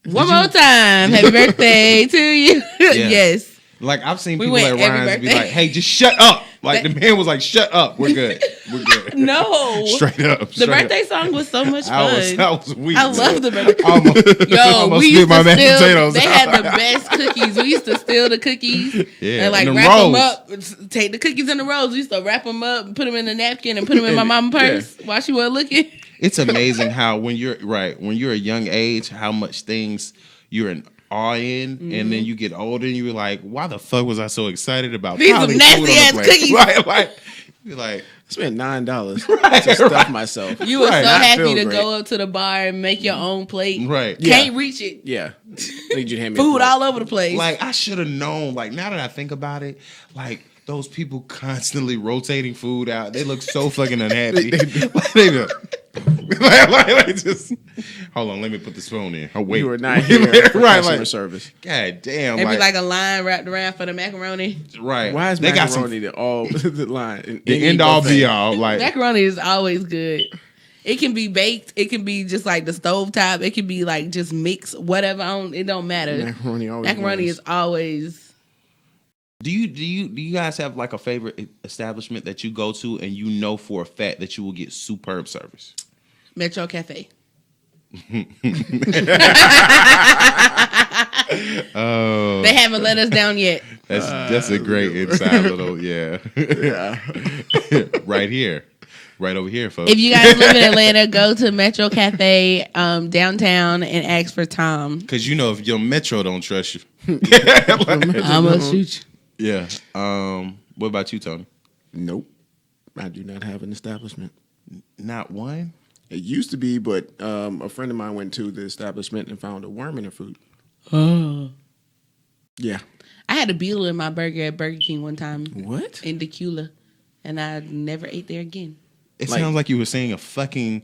One more time. Happy birthday to you. Yes. Like, I've seen We people at went every Ryan's be birthday. like, hey, just shut up. Like, the man was like, shut up. We're good. We're good. No. Straight up. The birthday song was so much fun. I was weak. I love the birthday. Almost we used spit my to mashed steal. potatoes They out. had the best cookies. We used to steal the cookies Yeah, and like and the wrap them rolls. up. Take the cookies in the rolls. We used to wrap them up and put them in the napkin and put them in my mama's purse while she was looking. It's amazing how when you're a young age, how much things you're in awe in, and then you get older and you're like, why the fuck was I so excited about These pounding some food nasty on the ass plate? cookies. Right, like you're like, I spent $9 to stuff myself. You were so Not happy feel to great. go up to the bar and make your own plate. right. Can't reach it. Yeah. I need you to hand me a Food plate. all over the place. Like, I should have known. Like, now that I think about it, like, those people constantly rotating food out, they look so fucking unhappy. Like, they be like, just, hold on, let me put this phone in. Oh, wait. You were not here for Right, customer like, service. God damn. It'd be like a line wrapped around for the macaroni. right. Why is they got some macaroni the line? the end all be all. Like, Macaroni is always good. It can be baked. It can be just like the stovetop. It can be like just mixed, whatever. It don't matter. Macaroni is always. do you guys have like a favorite establishment that you go to and you know for a fact that you will get superb service? Metro Cafe. Oh, They haven't let us down yet. that's a great inside little Yeah. right here, right over here, folks. If you guys live in Atlanta, go to Metro Cafe downtown and ask for Tom. Because you know if your Metro don't trust you, I'm gonna shoot you. yeah. What about you, Tony? Nope. I do not have an establishment. Not one. It used to be, but a friend of mine went to the establishment and found a worm in her food. Yeah. I had a beetle in my burger at Burger King one time What? in Decula, and I never ate there again. It Like- sounds like you were saying a fucking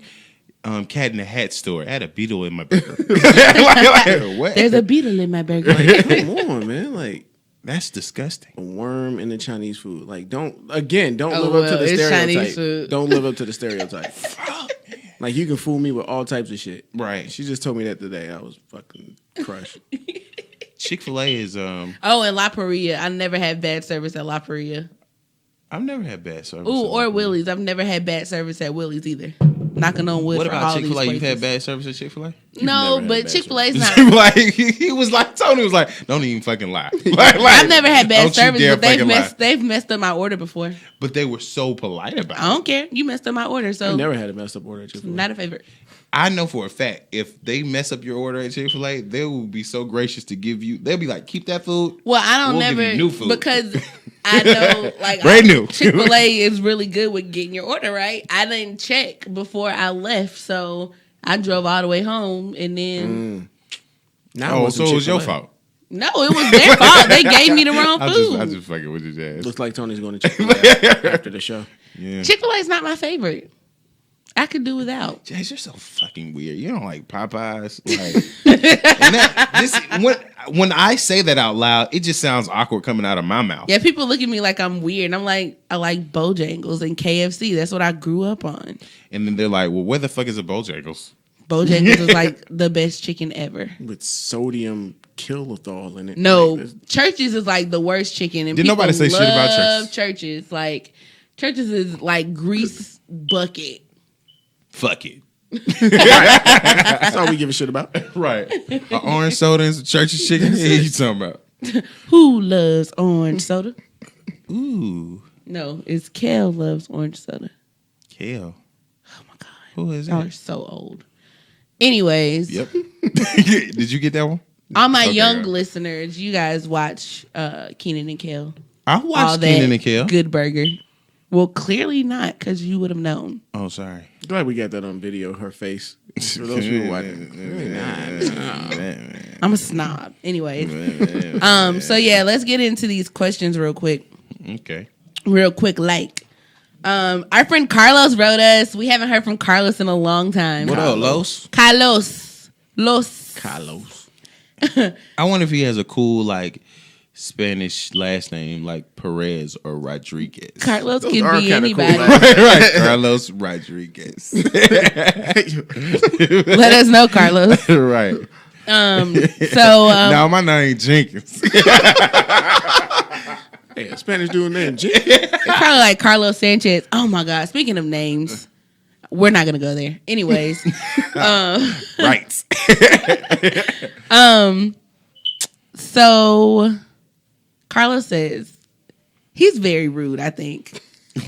Cat in the Hat store. I had a beetle in my burger. like, what? There's a beetle in my burger. Come on, man. Like That's disgusting. a worm in the Chinese food. Like don't live up to the it's stereotype. Chinese food. Don't live up to the stereotype. Like you can fool me with all types of shit. Right. She just told me that today. I was fucking crushed. Chick-fil-A is Oh, and La Paria. I never had bad service at La Paria. I've never had bad service. Ooh, at or La Paria. Willie's. I've never had bad service at Willie's either. Knocking on wood What for about all Chick-fil-A? these You've places. had bad service at Chick-fil-A? No, never had but bad Chick-fil-A is not. like he was like Tony was like, don't even fucking lie. Like, I've never had bad don't you service, dare but they've fucking lie. they've messed up my order before. But they were so polite about I it. don't care. You messed up my order, so I never had a messed up order at Chick-fil-A. not a favorite. I know for a fact if they mess up your order at Chick-fil-A, they will be so gracious to give you. They'll be like, keep that food. Well, I don't We'll give never you new food. because I know like Brand new. Chick-fil-A is really good with getting your order right. I didn't check before I left, so I drove all the way home and then Now I Oh, want so some it was your Chick-fil-A. fault. no, it was their fault. They gave me the wrong food. I just fucking with your ass. Looks like Tony's going to Chick-fil-A after the show. Yeah. Chick-fil-A is not my favorite. I could do without. Jazz, you're so fucking weird. You don't like Popeyes. Like, and when I say that out loud, it just sounds awkward coming out of my mouth. Yeah, people look at me like I'm weird. I'm like, I like Bojangles and KFC. That's what I grew up on. And then they're like, well, where the fuck is a Bojangles? Bojangles is like the best chicken ever. With sodium xylitol in it. No, Like, this- Churches is like the worst chicken. And Did people nobody say shit about love Churches. Like, Churches is like grease bucket. Fuck it. That's all we give a shit about. Right. An orange soda and some church's chicken? Yeah, you talking about? Who loves orange soda? Ooh. No, it's Kel loves orange soda. Kale. Oh my God. Who is Y'all that? are so old. Anyways, Yep. Did you get that one? all my Okay, young yeah. listeners, you guys watch Kenan and Kel. I All watched that Kenan and Kel. Good Burger. Well, clearly not, because you would have known. Oh, sorry. Glad we got that on video, her face. For those who watching. Really not. I'm a snob. Anyways. So yeah, let's get into these questions real quick. Okay. Real quick, like. Our friend Carlos wrote us. We haven't heard from Carlos in a long time. What up, Los? Carlos. Carlos. I wonder if he has a cool, like, Spanish last name like Perez or Rodriguez. Carlos Those can are be kinda anybody. cool, Right. Carlos Rodriguez. Let us know, Carlos. Right. So my name ain't Jenkins. Hey, a Spanish dude named Jim. it's probably like Carlos Sanchez. Oh my God! Speaking of names, we're not gonna go there. Anyways, Right. so Carlos says he's very rude. I think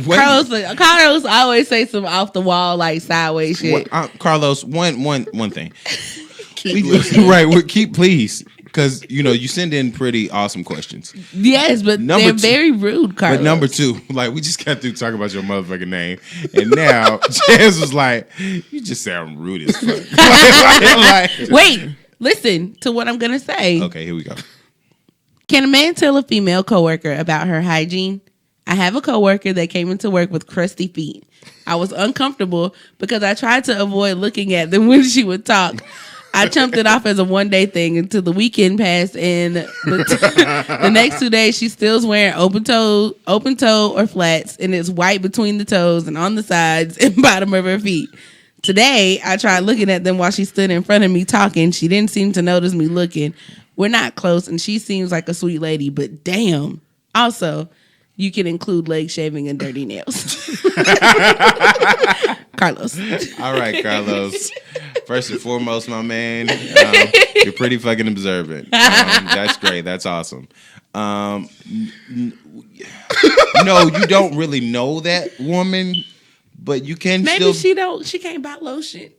Carlos always say some off the wall like sideways shit. Carlos, one thing. Keep listening. Right. Keep please. Because, you send in pretty awesome questions. Yes, but they're very rude, Carlos. But number two, like, we just got through talking about your motherfucking name. And now, Jazz was like, you just sound rude as fuck. Wait, listen to what I'm going to say. Okay, here we go. Can a man tell a female coworker about her hygiene? I have a coworker that came into work with crusty feet. I was uncomfortable because I tried to avoid looking at them when she would talk. I chumped it off as a one-day thing until the weekend passed, and the next 2 days she's still wearing open toe or flats, and it's white between the toes and on the sides and bottom of her feet. Today, I tried looking at them while she stood in front of me talking. She didn't seem to notice me looking. We're not close, and she seems like a sweet lady, but damn. Also, you can include leg shaving and dirty nails. Carlos. All right, Carlos. First and foremost, my man, you're pretty fucking observant. That's great. That's awesome. You don't really know that woman, but you can Maybe still... she can't buy lotion.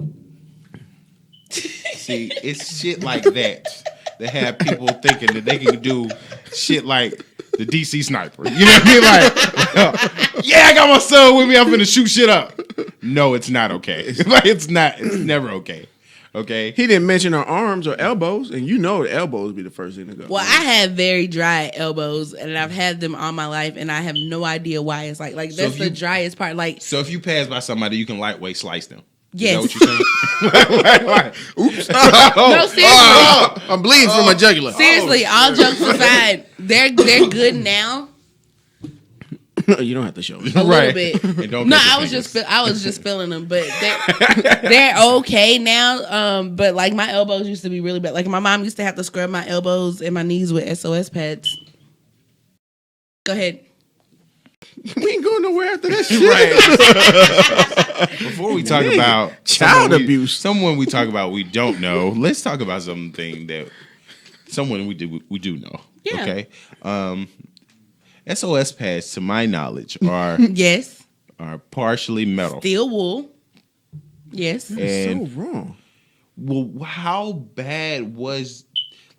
See, it's shit like that have people thinking that they can do shit like the DC sniper. You know what I mean? Like, yeah, I got my son with me. I'm finna shoot shit up. No, it's not okay. Like, it's never okay. Okay? He didn't mention her arms or elbows, and the elbows would be the first thing to go. Well, I have very dry elbows, and I've had them all my life, and I have no idea why it's like that's the driest part. Like, so if you pass by somebody, you can lightweight slice them. Yes. Is that what you're saying? Oops. No, seriously. I'm bleeding from my jugular. Seriously, all jokes aside, they're good now. You don't have to show me. A Right. little bit. And don't No, cut your I was just feeling them, but they're okay now. But like my elbows used to be really bad. Like my mom used to have to scrub my elbows and my knees with SOS pads. Go ahead. We ain't going nowhere after that shit. Right. Before we talk about child abuse, someone we talk about we don't know, let's talk about something that someone we do know. Yeah. Okay. SOS pads, to my knowledge, are Yes. are partially metal. Steel wool. Yes. And so wrong. well, how bad was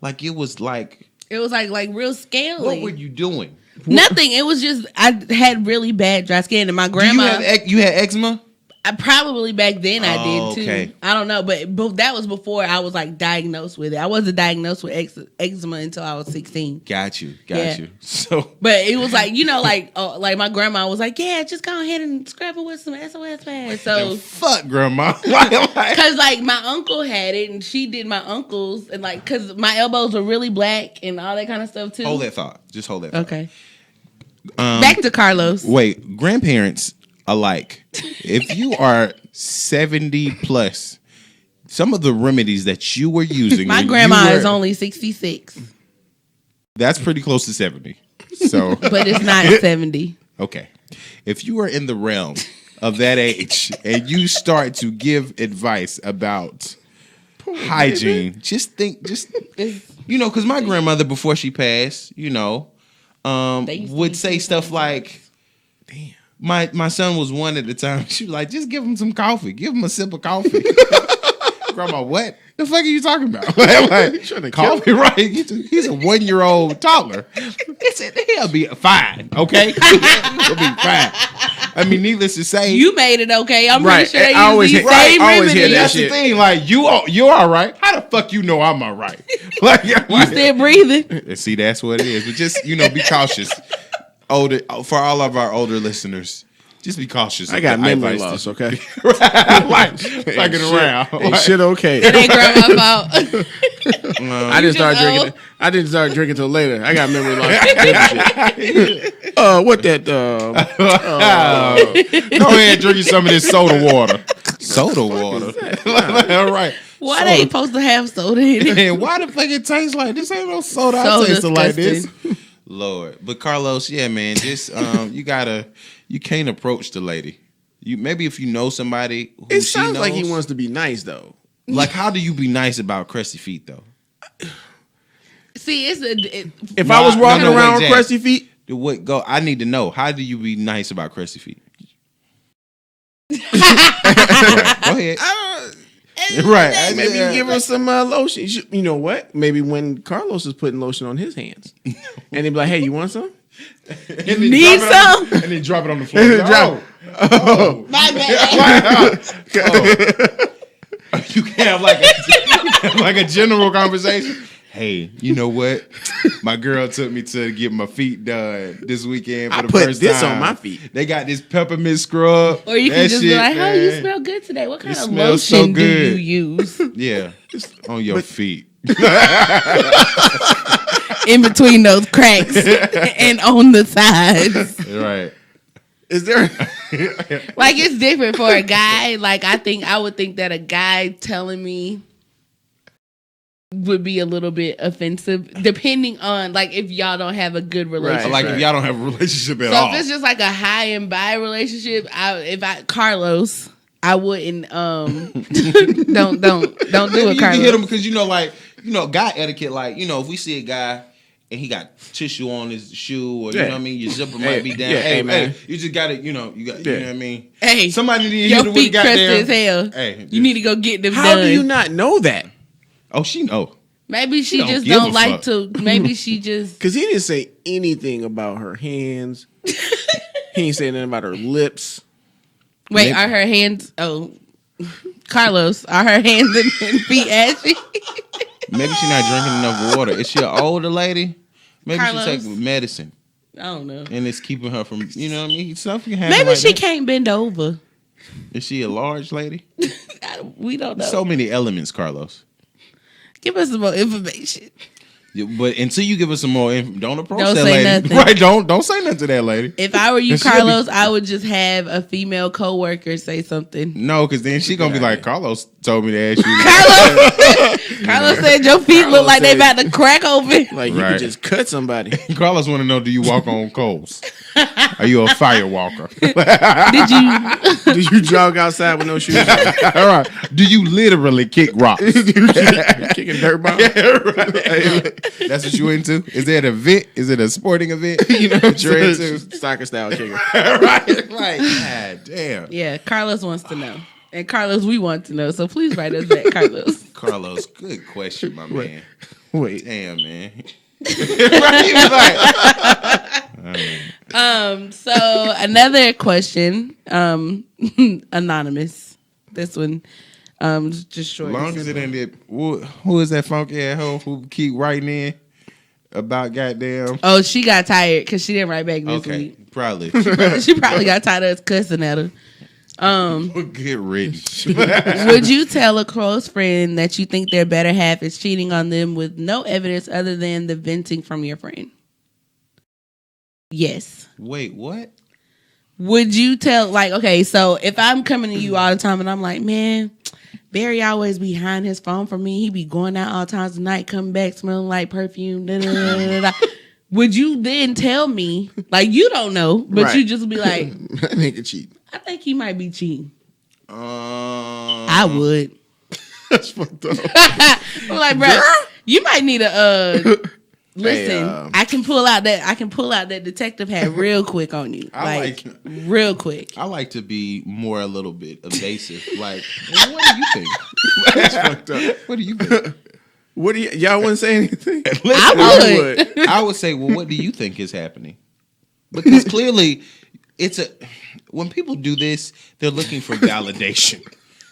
it was like It was like real scaly. what were you doing? Nothing. It was just I had really bad dry skin, and my grandma. You had eczema? I probably back then I did too. Okay. I don't know, but that was before I was like diagnosed with it. I wasn't diagnosed with eczema until I was 16. Got you. Yeah. So, But it was like like my grandma was like, yeah, just go ahead and scrub it with some SOS pads. So fuck grandma. because like my uncle had it, and she did my uncle's, and like because my elbows were really black and all that kind of stuff too. Hold that thought. Just hold that thought. Okay. Back to Carlos. Wait, grandparents alike. If you are 70 plus, some of the remedies that you were using. My grandma is only 66. That's pretty close to 70. So, but it's not 70. Okay. If you are in the realm of that age and you start to give advice about hygiene, just because my grandmother, before she passed, would say stuff like, damn. My son was one at the time. She was like, just give him some coffee. Give him a sip of coffee. Grandma, what? The fuck are you talking about? Like, coffee, right? He's a 1-year-old toddler. He'll be fine, okay? He'll be fine. I mean, needless to say, you made it okay. I'm pretty sure they always use these same remedies. That's the thing. Like, you all right? How the fuck you know I'm all right? Like, you still breathing? See, that's what it is. But just be cautious. For all of our older listeners, just be cautious. I got memory loss, okay? Like fucking around. Ain't shit okay. It ain't grandma's fault. I didn't start drinking. I didn't start drinking till later. I got memory loss. What that? Go ahead and drink you some of this soda water. Soda water. All right. Why they ain't supposed to have soda in it? And why the fuck it tastes like this? Ain't no soda. So I taste it like disgusting. this. Lord, but Carlos, yeah, man, just you can't approach the lady. You maybe if you know somebody who It she sounds like he knows, wants to be nice though. Like, how do you be nice about crusty feet though? See, If I was walking around with crusty feet, what go? I need to know. How do you be nice about crusty feet? Right, go ahead. Right. maybe give her some lotion. You know what? Maybe when Carlos is putting lotion on his hands, and they be like, "Hey, you want some? need some?" And then drop it on the floor. Oh, My bad. You can have like a general conversation. Hey, you know what? My girl took me to get my feet done this weekend for the put first this time. on my feet. They got this peppermint scrub. Or you can just be like, "Oh, you smell good today. What kind of lotion do you use?" Yeah, on your feet. In between those cracks and on the sides. Right. Is there? Like, it's different for a guy. Like, I would think that a guy telling me would be a little bit offensive, depending on like if y'all don't have a good relationship. Like if y'all don't have a relationship at all. So if it's just like a high and by relationship, Carlos, I wouldn't don't do it, you Carlos. can hit him because guy etiquette. Like if we see a guy and he got tissue on his shoe, or you know what I mean, your zipper might be down. Hey, man, you just got to, you know what I mean. Hey, somebody need to your hit it with feet crusty as hell. Hey, you need to go get them How done. do you not know that? Oh, she know. Maybe she just give don't a like fuck. to. Maybe she just. Because he didn't say anything about her hands. He ain't say anything about her lips. Wait, Maybe. are her hands? Oh, Carlos, are her hands and feet ashy? Maybe she's not drinking enough water. Is she an older lady? Maybe Carlos. she taking medicine I don't know. and it's keeping her from, you know what I mean? Stuff can happen Maybe like she that. can't bend over. Is she a large lady? We don't know. So many elements, Carlos. Give us some more information. Yeah, but until you give us some more info, don't approach Don't that say lady. nothing. Right? Don't say nothing to that lady. If I were you, She'll Carlos, I would just have a female coworker say something. No, because then she gonna be like, Carlos told me to ask you. Carlos said your feet look like they about to crack open. Like, you Right. could just cut somebody. Carlos want to know: do you walk on coals? Are you a fire walker? Did you? Do you jog outside with no shoes on? All right. Do you literally kick rocks? Kicking dirt bomb? That's what you into? Is that an event? Is it a sporting event? You know what you're into? Soccer style kicker. Right. Like, God damn. Yeah, Carlos wants to know. And Carlos, we want to know. So please write us back, Carlos. Carlos, good question, my man. Wait. Damn, man. Right? He was like, So another question, anonymous. This one, just short. as long as it ended, who is that funky ass hoe who keep writing in about goddamn? Oh, she got tired because she didn't write back this Okay, week. probably. She probably got tired of us cussing at her. Get rich. Would you tell a close friend that you think their better half is cheating on them with no evidence other than the venting from your friend? Yes. Wait, what? Would you tell, like, okay, so if I'm coming to you all the time and I'm like, man, Barry always behind his phone for me. He be going out all times of night, coming back smelling like perfume. Da, da, da, da, da. Would you then tell me, like, you don't know, but Right. you just be like, That nigga cheat. I think he might be cheating. I I would. That's fucked up. I'm like, bro, you might need a listen. Hey, I can pull out that detective hat real quick on you, I real quick. I like to be a little bit evasive. Like, well, what do you think? That's fucked up. What do you think? What do y'all wouldn't say anything? I would. I would say, well, what do you think is happening? Because clearly, when people do this, they're looking for validation.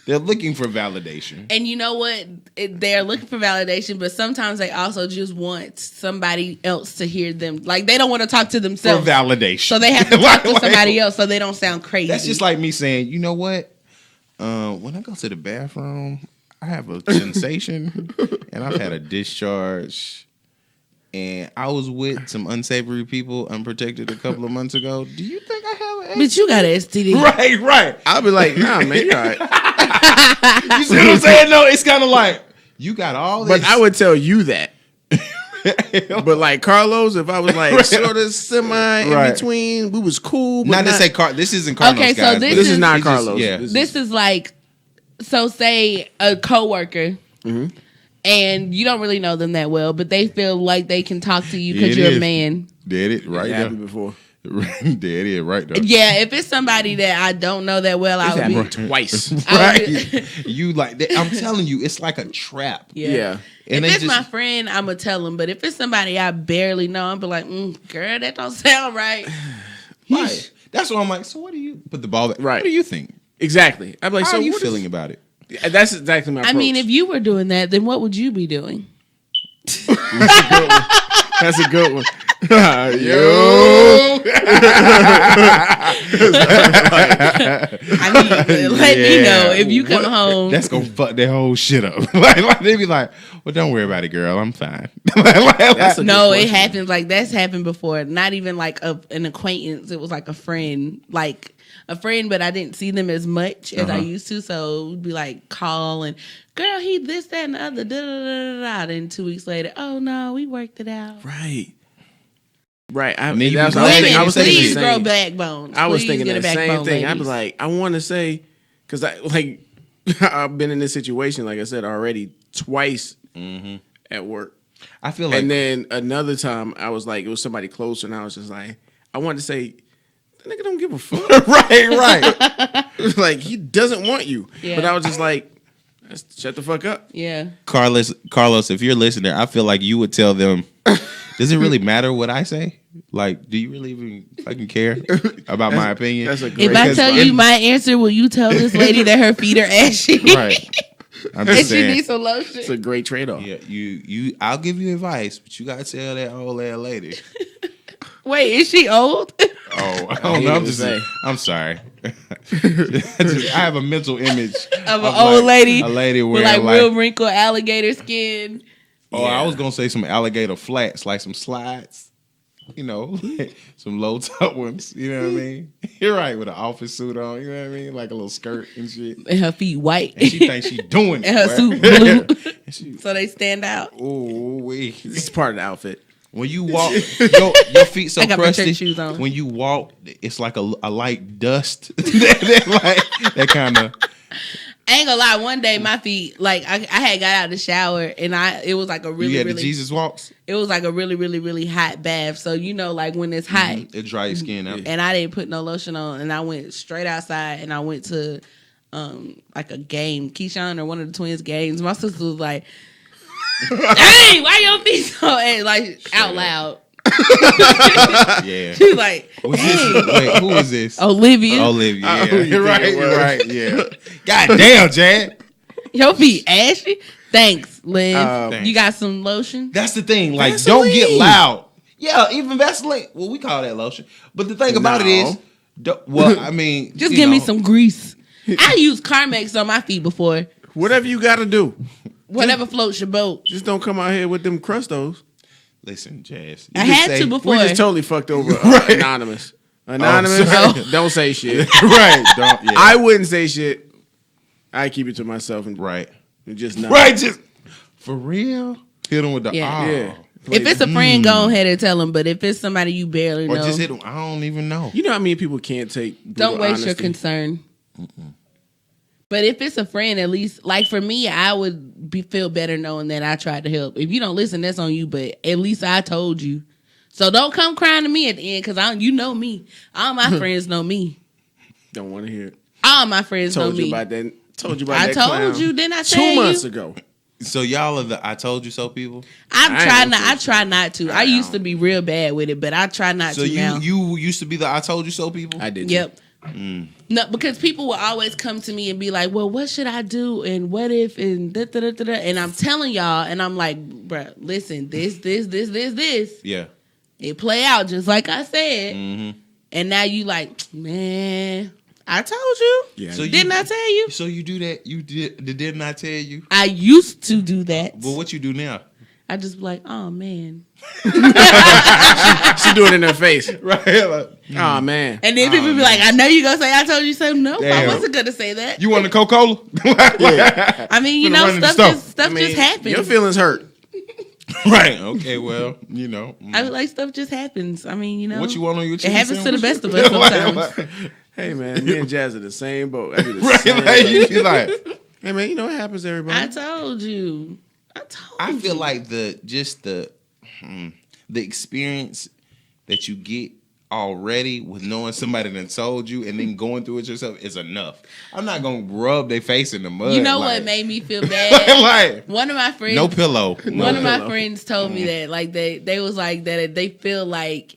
They're looking for validation. And you know what? They're looking for validation, but sometimes they also just want somebody else to hear them. Like, they don't want to talk to For themselves. validation. So they have to talk to somebody else so they don't sound crazy. That's just like me saying, you know what? When I go to the bathroom, I have a sensation, and I've had a discharge, and I was with some unsavory people, unprotected, a couple of months ago. Do you think I have an But you got an STD. Right. I'll be like, nah, man, you're all right. You see what I'm saying? No, it's kind of like, you got all this. But I would tell you that. But like Carlos, if I was like sort of semi in between, we was cool. But not to say this isn't Carlos. Okay, so guys, this but this is is- not it's just- Carlos. yeah. This is like, so say a coworker, and you don't really know them that well, but they feel like they can talk to you because It you're is. a man. Did it right It there. happened before. Did it right there. Yeah, if it's somebody that I don't know that well, I It's would be. happened twice. I would Right. You like that. I'm telling you, it's like a trap. Yeah. And If they it's my friend, I'm gonna tell him. But if it's somebody I barely know, I'm be like, girl, that don't sound right. Right. That's why I'm like, so what do you put the ball back? Right. What do you think? Exactly. I'm like, How so are you what feeling about it? That's exactly my approach. I mean, if you were doing that, then what would you be doing? That's a good one. Yo. I mean, let me know if you come home. That's gonna fuck their whole shit up. like they be like, well, don't worry about it, girl. I'm fine. That's a No, good it question. happens. Like that's happened before. Not even like an acquaintance. It was like a friend, but I didn't see them as much as I used to. So it would be like call and girl, he this, that, and the other. Da, da, da, da, da. Then 2 weeks later, oh no, we worked it out. Right. Right. And then you that's be what like, Women, I was thinking please the grow same. backbones. I was Please thinking get the a same backbone, thing. I'd be ladies. like, I want to say, because I've been in this situation, like I said already, twice at work. I feel like And then another time, I was like, it was somebody closer, and I was just like, I wanted to say, that nigga don't give a fuck. right. Like, he doesn't want you. Yeah. But I was just like, shut the fuck up. Yeah. Carlos, if you're listening, I feel like you would tell them, does it really matter what I say? Like, do you really even fucking care about my opinion? That's a great If I tell you my answer, will you tell this lady that her feet are ashy? Right. I'm And just she saying. needs some lotion. It's a great trade-off. Yeah, I'll give you advice, but you gotta tell that old ass lady. Wait, is she old? Oh, I I don't know. say. I'm sorry. I have a mental image Of an old lady a lady with wearing like real wrinkled alligator skin. Oh, I was gonna say some alligator flats, like some slides. You know, some low top ones. You know what I mean? You're right, with an office suit on. You know what I mean? Like a little skirt and shit. And her feet white. And she thinks she's doing it. And her boy. suit blue. And she, So they stand out. ooh, wee. It's part of the outfit. When you walk, your feet so I got my crusty. church shoes on. When you walk, it's like a light dust. that kind of. I ain't gonna lie. One day my feet, like I had got out of the shower and it was like a really, You had really, the Jesus walks. it was like a really, really, really hot bath. So you know, like when it's hot, It dry your skin out. and I didn't put no lotion on, and I went straight outside and I went to like a game, Keyshawn or one of the twins' games. My sister was like, "Dang, why your feet so?" And like out loud, Yeah. she was like, Who's this? Wait, who is this? Olivia, Olivia. Yeah. who you You're think right. it You're was? right. Yeah. God damn, Chad. your feet ashy. Thanks, Liv. Thanks. You got some lotion? That's the thing. Like, Vaseline. don't get loud. Yeah, even Vaseline. Well, we call that lotion. But the thing about it is, I mean, Just you give me know, some grease. I used Carmex on my feet before. Whatever you got to do. Whatever floats your boat. Just don't come out here with them crustos. Listen, Jazz. I had to before. We just totally fucked over Anonymous. Anonymous, sorry. don't say shit. right. Don't. Yeah. I wouldn't say shit. I keep it to myself and right. just not. Right. Just for real. Hit him with the Yeah. Yeah. If it's a friend, go ahead and tell them. But if it's somebody you barely or know, just hit him. I don't even know. You know how many people can't take don't brutal waste your honesty? concern. But if it's a friend, at least, like for me, I would feel better knowing that I tried to help. If you don't listen, that's on you. But at least I told you. So don't come crying to me at the end, because you know me. All my friends know me. Don't want to hear it. All my friends Told know you me. about that. Told you about I that. told clown you, didn't I 2 tell months you? ago. So y'all are the I told you so people. I try not to. I used to be real bad with it, but I try not So to now. you used to be the I told you so people. I did. Yep. No, because people will always come to me and be like, "Well, what should I do? And what if?" And da, da, da, da, da. And I'm telling y'all, and I'm like, "Bruh, listen, this. Yeah. It play out just like I said." And now you like, man, I told you. Yeah. So Didn't I tell you? So you do that? You didn't I tell you? I used to do that. Well, what you do now? I just be like, oh man. She do it in her face. Right. Like, Oh man. And then people be like, I know you gonna say I told you so. Nope, Damn. I wasn't gonna say that. you want a Coca-Cola? I mean, you Finna know, run in the stuff store. just happens. Your feelings hurt. Right. Okay. Well, you know. I be like, stuff just happens. I mean, you know, What you want on your it chicken happens to the sandwich? best of us sometimes. Hey man, me and Jazz are the same boat. I do the Right. same Like, thing. you like. Hey man, you know what happens to everybody. I told you. I feel like the experience that you get already with knowing somebody that told you and then going through it yourself is enough. I'm not gonna rub their face in the mud. You know like, what made me feel bad? like One of my friends, no pillow. One of my pillow. friends told me that, like they was like that they feel like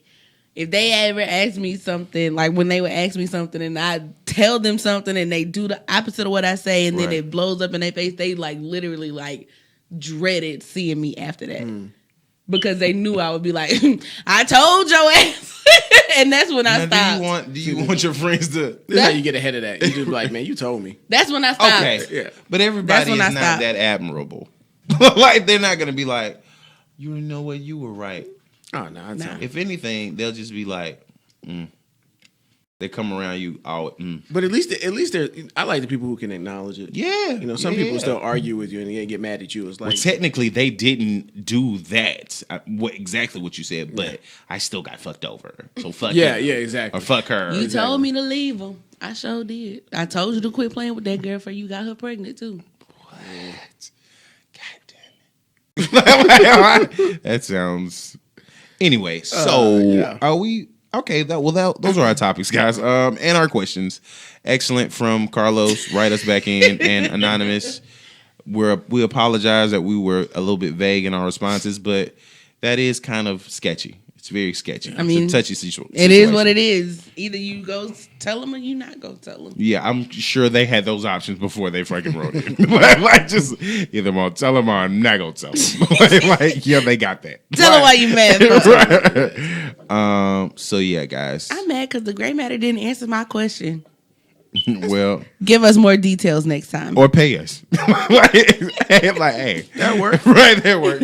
if they ever ask me something, like when they would ask me something and I tell them something and they do the opposite of what I say and then Right. it blows up in their face, they like literally like dreaded seeing me after that. Because they knew I would be like, I told your ass. And that's when I Now, stopped. do you want your friends to? This is how you get ahead of that. You just be like, man, you told me. That's when I stopped. Okay, Yeah. but everybody is when I not stopped. that admirable. Like they're not gonna be like, you know what, you were right. Oh no, I tell you. If anything, they'll just be like, they come around you all. But at least there. I like the people who can acknowledge it. Yeah, You know, some yeah. people still argue with you and they get mad at you. It's like, Well, technically, they didn't do that. Exactly what you said, but I still got fucked over. So fuck yeah, you. exactly. Or fuck her. You told me to leave him. I sure did. I told you to quit playing with that girl for you got her pregnant too. What? God damn it. That sounds. Anyway, so yeah. are we okay? Those are our topics, guys. And our questions. Excellent from Carlos. Write us back in and anonymous. We apologize that we were a little bit vague in our responses, but that is kind of sketchy. It's very sketchy. I mean, it's a touchy situation. It is what it is. Either you go tell them or you not go tell them. Yeah, I'm sure they had those options before they fucking wrote it. like, just either I'm gonna tell them or I'm not gonna tell them. like, yeah, they got that. Tell them why you mad. Right. So yeah, guys. I'm mad because the gray matter didn't answer my question. Well, Give us more details next time. or pay us. like, hey, That works. right, that works.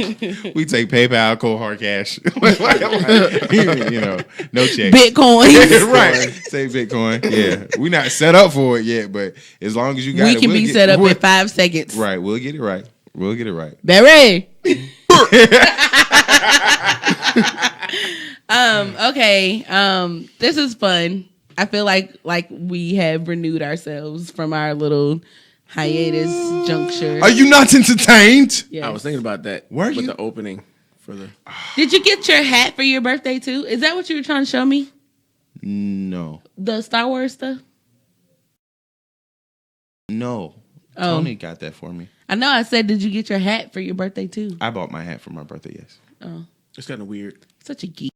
We take PayPal, cold hard cash. you know, no check. Bitcoins. Right. Say Bitcoin. Yeah. We're not set up for it yet, but as long as you got We it, can be set up in 5 seconds. Right. We'll get it right. We'll get it right. Barry. Okay. This is fun. I feel like we have renewed ourselves from our little hiatus juncture. Are you not entertained? Yes. I was thinking about that. Were with you? the opening for the? Did you get your hat for your birthday too? Is that what you were trying to show me? No. The Star Wars stuff? No. Oh. Tony got that for me. I know I said, did you get your hat for your birthday too? I bought my hat for my birthday, yes. Oh, It's kind of weird. such a geek.